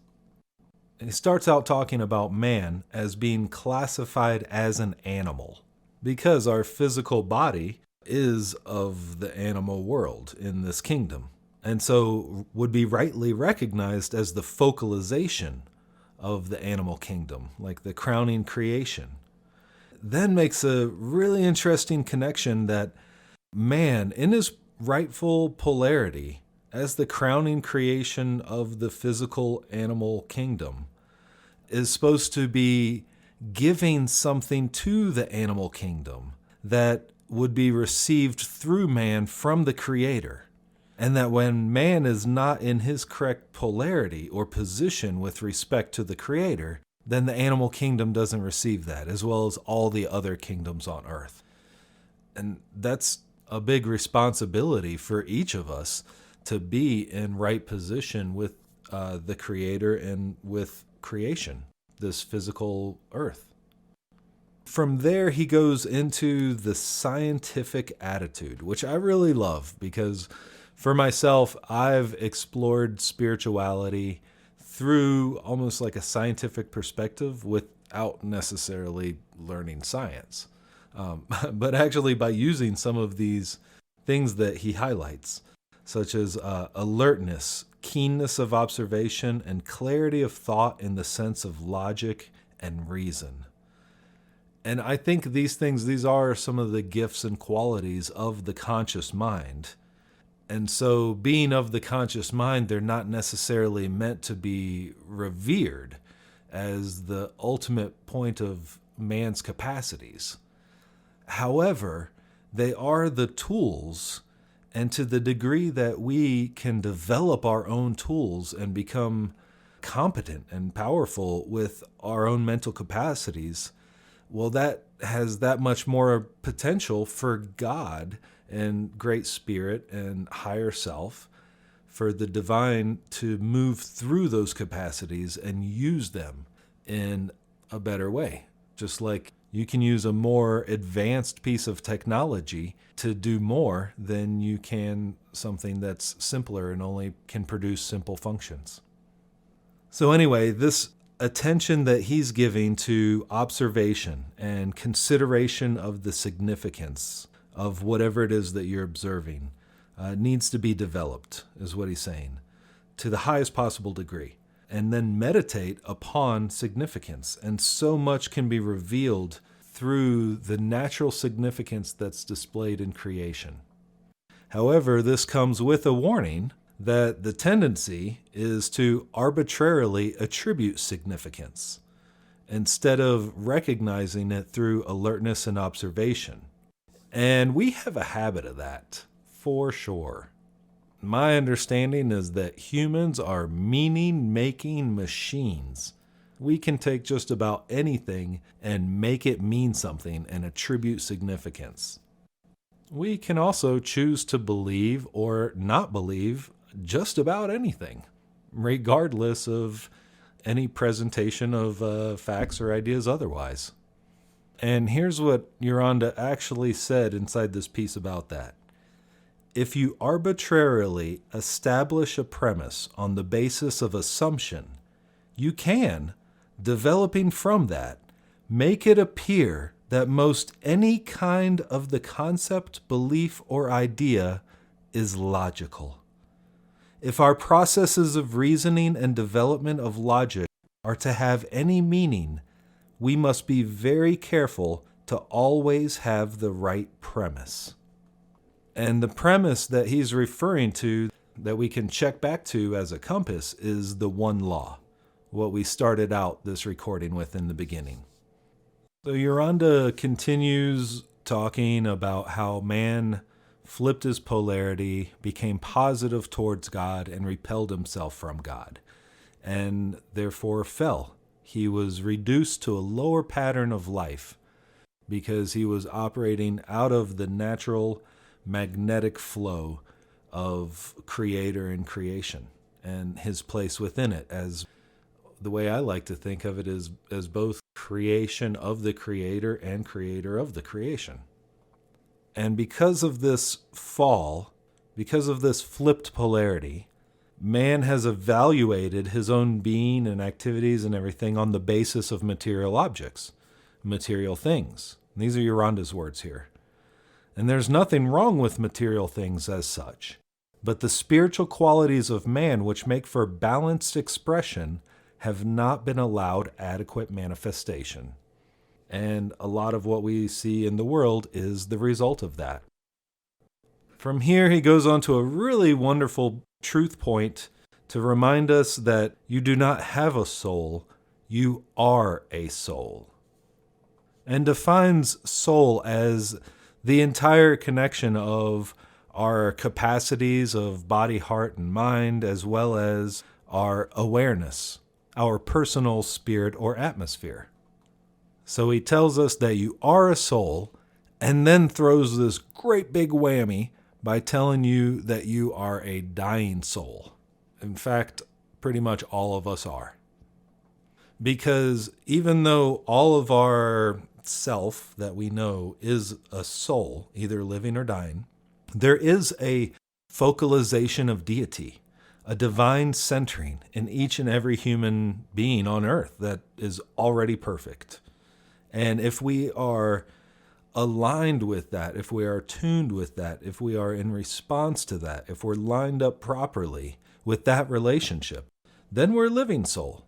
He starts out talking about man as being classified as an animal because our physical body is of the animal world in this kingdom, and so would be rightly recognized as the focalization of the animal kingdom, like the crowning creation. Then makes a really interesting connection that man, in his rightful polarity, as the crowning creation of the physical animal kingdom, is supposed to be giving something to the animal kingdom that would be received through man from the Creator. And that when man is not in his correct polarity or position with respect to the Creator, then the animal kingdom doesn't receive that, as well as all the other kingdoms on earth. And that's a big responsibility for each of us, to be in right position with the Creator and with creation, this physical earth. From there, he goes into the scientific attitude, which I really love because for myself, I've explored spirituality through almost like a scientific perspective without necessarily learning science. But actually by using some of these things that he highlights, such as alertness, keenness of observation, and clarity of thought in the sense of logic and reason. And I think these are some of the gifts and qualities of the conscious mind. And so being of the conscious mind, they're not necessarily meant to be revered as the ultimate point of man's capacities. However, they are the tools, and to the degree that we can develop our own tools and become competent and powerful with our own mental capacities, well, that has that much more potential for God and Great Spirit and higher self, for the divine to move through those capacities and use them in a better way. Just like you can use a more advanced piece of technology to do more than you can something that's simpler and only can produce simple functions. So anyway, this attention that he's giving to observation and consideration of the significance of whatever it is that you're observing needs to be developed, is what he's saying, to the highest possible degree. And then meditate upon significance. And so much can be revealed through the natural significance that's displayed in creation. However, this comes with a warning that the tendency is to arbitrarily attribute significance instead of recognizing it through alertness and observation. And we have a habit of that, for sure. My understanding is that humans are meaning-making machines. We can take just about anything and make it mean something and attribute significance. We can also choose to believe or not believe just about anything, regardless of any presentation of facts or ideas otherwise. And here's what Uranda actually said inside this piece about that. If you arbitrarily establish a premise on the basis of assumption, you can, developing from that, make it appear that most any kind of the concept, belief, or idea is logical. If our processes of reasoning and development of logic are to have any meaning, we must be very careful to always have the right premise. And the premise that he's referring to that we can check back to as a compass is the one law, what we started out this recording with in the beginning. So Uranda continues talking about how man flipped his polarity, became positive towards God, and repelled himself from God, and therefore fell. He was reduced to a lower pattern of life because he was operating out of the natural magnetic flow of Creator and creation and his place within it as the way I like to think of it is as both creation of the creator and creator of the creation. And because of this fall, because of this flipped polarity, man has evaluated his own being and activities and everything on the basis of material objects, material things. These are Uranda's words here. And there's nothing wrong with material things as such, but the spiritual qualities of man, which make for balanced expression, have not been allowed adequate manifestation. And a lot of what we see in the world is the result of that. From here, he goes on to a really wonderful truth point to remind us that you do not have a soul, you are a soul. And defines soul as the entire connection of our capacities of body, heart, and mind, as well as our awareness, our personal spirit or atmosphere. So he tells us that you are a soul, and then throws this great big whammy by telling you that you are a dying soul. In fact, pretty much all of us are. Because even though all of our self that we know is a soul, either living or dying, there is a focalization of deity, a divine centering in each and every human being on earth that is already perfect. And if we are aligned with that, if we are tuned with that, if we are in response to that, if we're lined up properly with that relationship, then we're a living soul.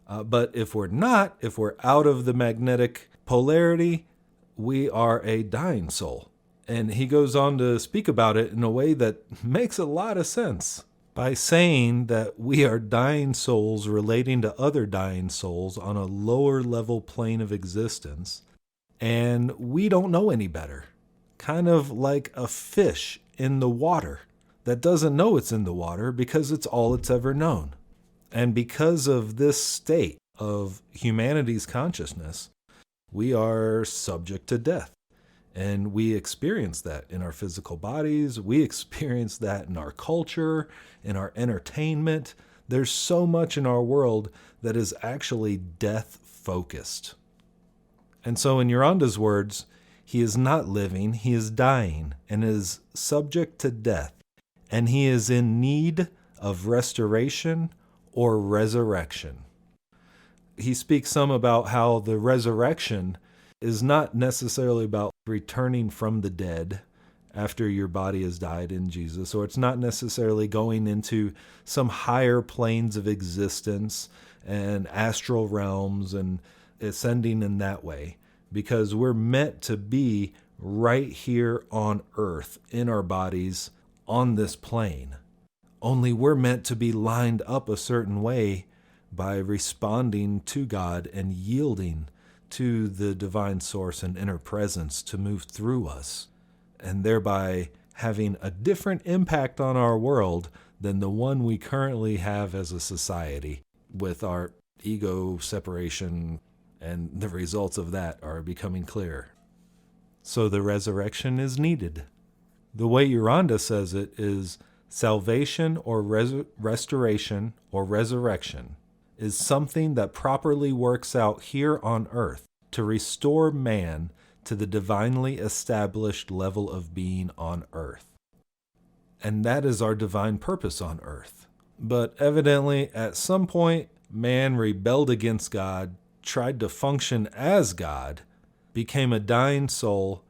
But if we're not, if we're out of the magnetic polarity, we are a dying soul. And he goes on to speak about it in a way that makes a lot of sense by saying that we are dying souls relating to other dying souls on a lower level plane of existence. And we don't know any better. Kind of like a fish in the water that doesn't know it's in the water because it's all it's ever known. And because of this state of humanity's consciousness, we are subject to death. And we experience that in our physical bodies. We experience that in our culture, in our entertainment. There's so much in our world that is actually death-focused. And so in Uranda's words, he is not living, he is dying, and is subject to death. And he is in need of restoration or resurrection. He speaks some about how the resurrection is not necessarily about returning from the dead after your body has died in Jesus, or it's not necessarily going into some higher planes of existence and astral realms and ascending in that way, because we're meant to be right here on earth in our bodies on this plane. Only we're meant to be lined up a certain way by responding to God and yielding to the divine source and inner presence to move through us, and thereby having a different impact on our world than the one we currently have as a society, with our ego separation, and the results of that are becoming clear. So the resurrection is needed. The way Uranda says it is salvation or restoration or resurrection is something that properly works out here on earth to restore man to the divinely established level of being on earth. And that is our divine purpose on earth. But evidently, at some point, man rebelled against God, tried to function as God, became a dying soul,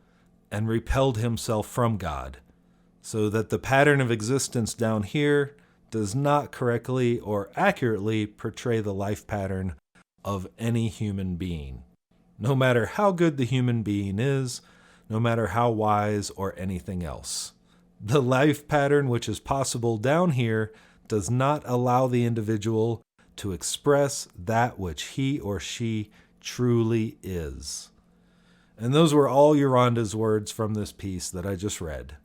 and repelled himself from God, so that the pattern of existence down here does not correctly or accurately portray the life pattern of any human being. No matter how good the human being is, no matter how wise or anything else. The life pattern which is possible down here does not allow the individual to express that which he or she truly is. And those were all Uranda's words from this piece that I just read.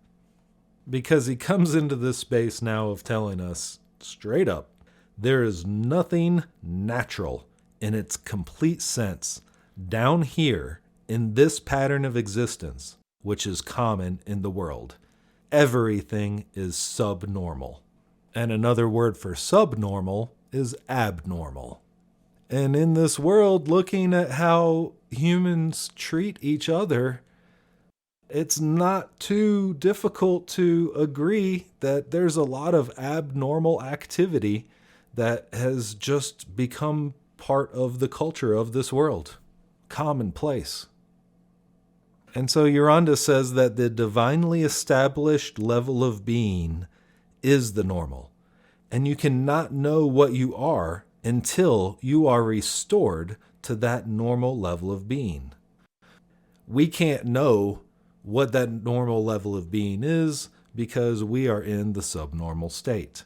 Because he comes into this space now of telling us, straight up, there is nothing natural in its complete sense down here in this pattern of existence, which is common in the world. Everything is subnormal. And another word for subnormal is abnormal. And in this world, looking at how humans treat each other, it's not too difficult to agree that there's a lot of abnormal activity that has just become part of the culture of this world, commonplace. And so Uranda says that the divinely established level of being is the normal. And you cannot know what you are until you are restored to that normal level of being. We can't know what that normal level of being is because we are in the subnormal state.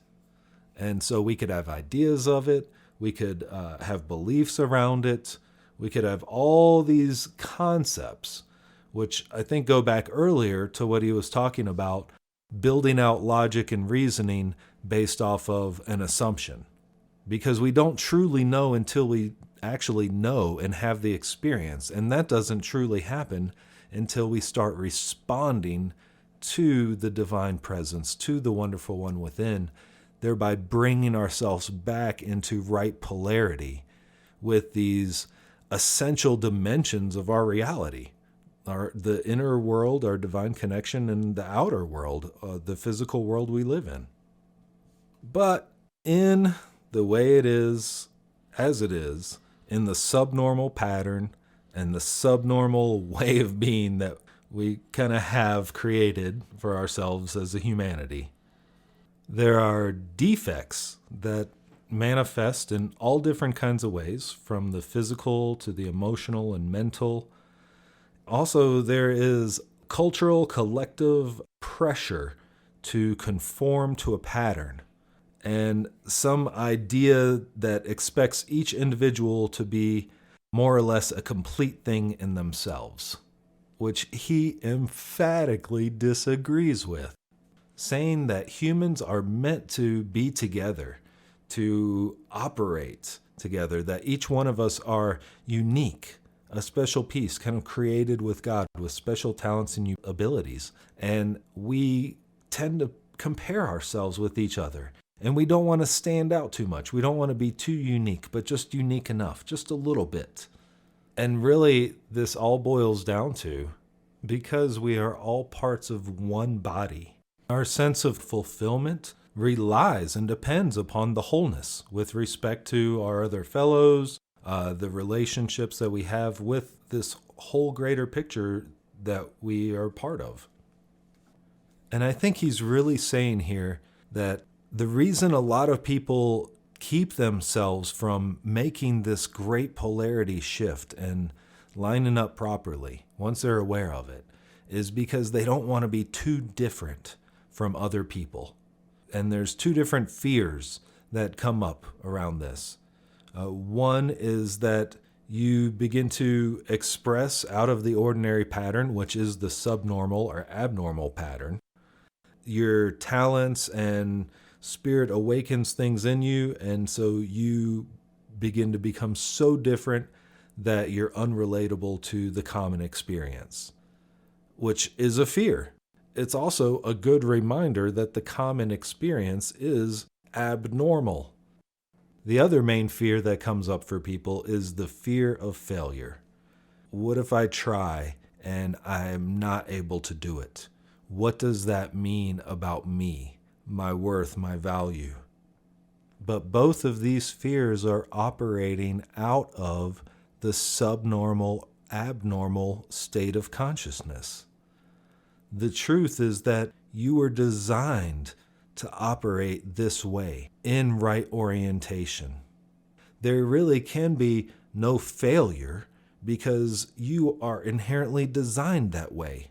And so we could have ideas of it, we could have beliefs around it, we could have all these concepts, which I think go back earlier to what he was talking about, building out logic and reasoning based off of an assumption. Because we don't truly know until we actually know and have the experience. And that doesn't truly happen until we start responding to the divine presence, to the wonderful one within, thereby bringing ourselves back into right polarity with these essential dimensions of our reality. The inner world, our divine connection, and the outer world, the physical world we live in. But in the way it is, as it is, in the subnormal pattern and the subnormal way of being that we kind of have created for ourselves as a humanity, there are defects that manifest in all different kinds of ways, from the physical to the emotional and mental. Also, there is cultural collective pressure to conform to a pattern and some idea that expects each individual to be more or less a complete thing in themselves, which he emphatically disagrees with, saying that humans are meant to be together, to operate together, that each one of us are unique, a special piece, kind of created with God, with special talents and abilities. And we tend to compare ourselves with each other. And we don't want to stand out too much. We don't want to be too unique, but just unique enough, just a little bit. And really, this all boils down to, because we are all parts of one body, our sense of fulfillment relies and depends upon the wholeness with respect to our other fellows, the relationships that we have with this whole greater picture that we are part of. And I think he's really saying here that the reason a lot of people keep themselves from making this great polarity shift and lining up properly once they're aware of it is because they don't want to be too different from other people. And there's two different fears that come up around this. One is that you begin to express out of the ordinary pattern, which is the subnormal or abnormal pattern. Your talents and spirit awakens things in you, and so you begin to become so different that you're unrelatable to the common experience, which is a fear. It's also a good reminder that the common experience is abnormal. The other main fear that comes up for people is the fear of failure. What if I try and I'm not able to do it? What does that mean about me, my worth, my value? But both of these fears are operating out of the subnormal, abnormal state of consciousness. The truth is that you were designed to operate this way, in right orientation. There really can be no failure because you are inherently designed that way.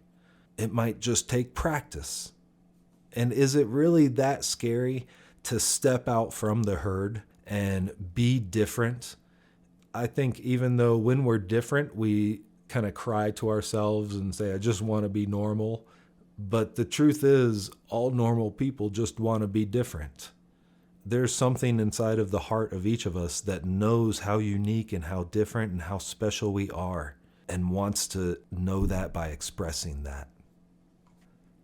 It might just take practice. And is it really that scary to step out from the herd and be different? I think even though when we're different, we kind of cry to ourselves and say, I just want to be normal. But the truth is, all normal people just want to be different. There's something inside of the heart of each of us that knows how unique and how different and how special we are and wants to know that by expressing that.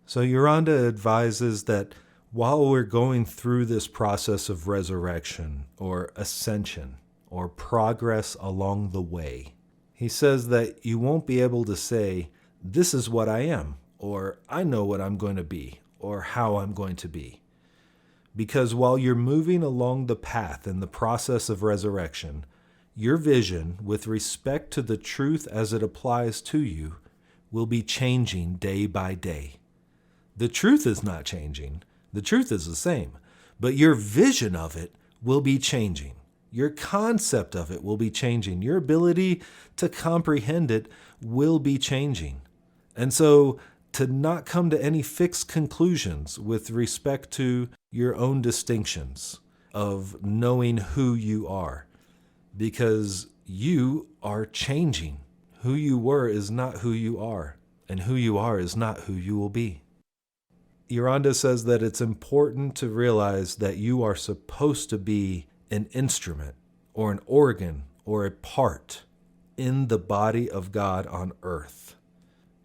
So Uranda advises that while we're going through this process of resurrection or ascension or progress along the way. He says that you won't be able to say, this is what I am, or I know what I'm going to be, or how I'm going to be. Because while you're moving along the path in the process of resurrection, your vision with respect to the truth as it applies to you will be changing day by day. The truth is not changing. The truth is the same. But your vision of it will be changing. Your concept of it will be changing. Your ability to comprehend it will be changing. And so to not come to any fixed conclusions with respect to your own distinctions of knowing who you are, because you are changing. Who you were is not who you are, and who you are is not who you will be. Uranda says that it's important to realize that you are supposed to be an instrument or an organ or a part in the body of God on earth.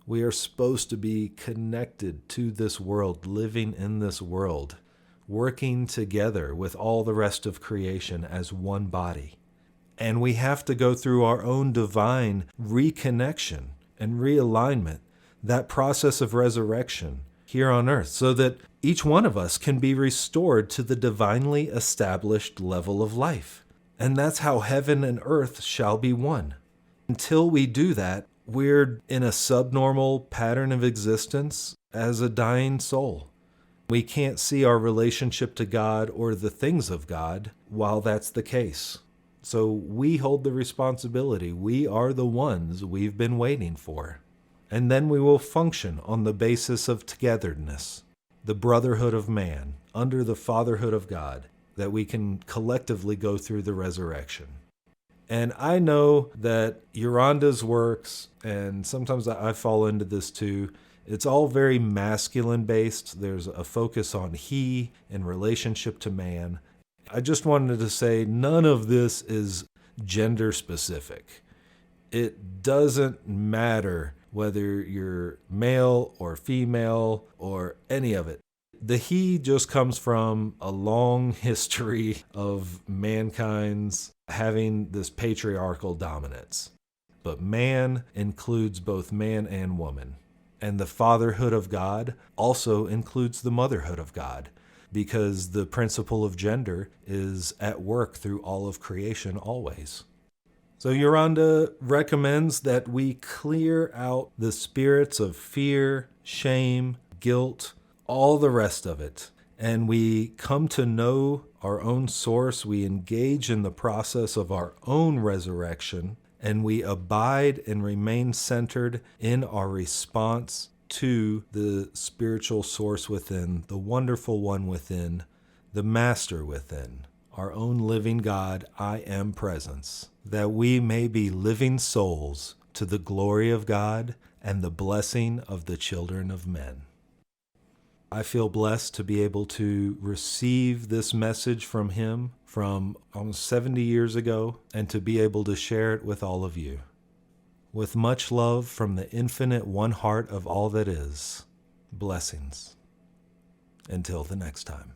We are supposed to be connected to this world, living in this world, working together with all the rest of creation as one body. And we have to go through our own divine reconnection and realignment, that process of resurrection here on earth, so that each one of us can be restored to the divinely established level of life. And that's how heaven and earth shall be one. Until we do that, we're in a subnormal pattern of existence as a dying soul. We can't see our relationship to God or the things of God while that's the case. So we hold the responsibility. We are the ones we've been waiting for. And then we will function on the basis of togetherness, the brotherhood of man, under the fatherhood of God, that we can collectively go through the resurrection. And I know that Uranda's works, and sometimes I fall into this too, it's all very masculine based. There's a focus on he in relationship to man. I just wanted to say none of this is gender specific. It doesn't matter whether you're male or female or any of it. The he just comes from a long history of mankind's having this patriarchal dominance. But man includes both man and woman. And the fatherhood of God also includes the motherhood of God, because the principle of gender is at work through all of creation always. So Uranda recommends that we clear out the spirits of fear, shame, guilt, all the rest of it, and we come to know our own source. We engage in the process of our own resurrection, and we abide and remain centered in our response to the spiritual source within, the wonderful one within, the master within, our own living God, I am presence, that we may be living souls to the glory of God and the blessing of the children of men. I feel blessed to be able to receive this message from him from almost 70 years ago and to be able to share it with all of you. With much love from the infinite one heart of all that is, blessings. Until the next time.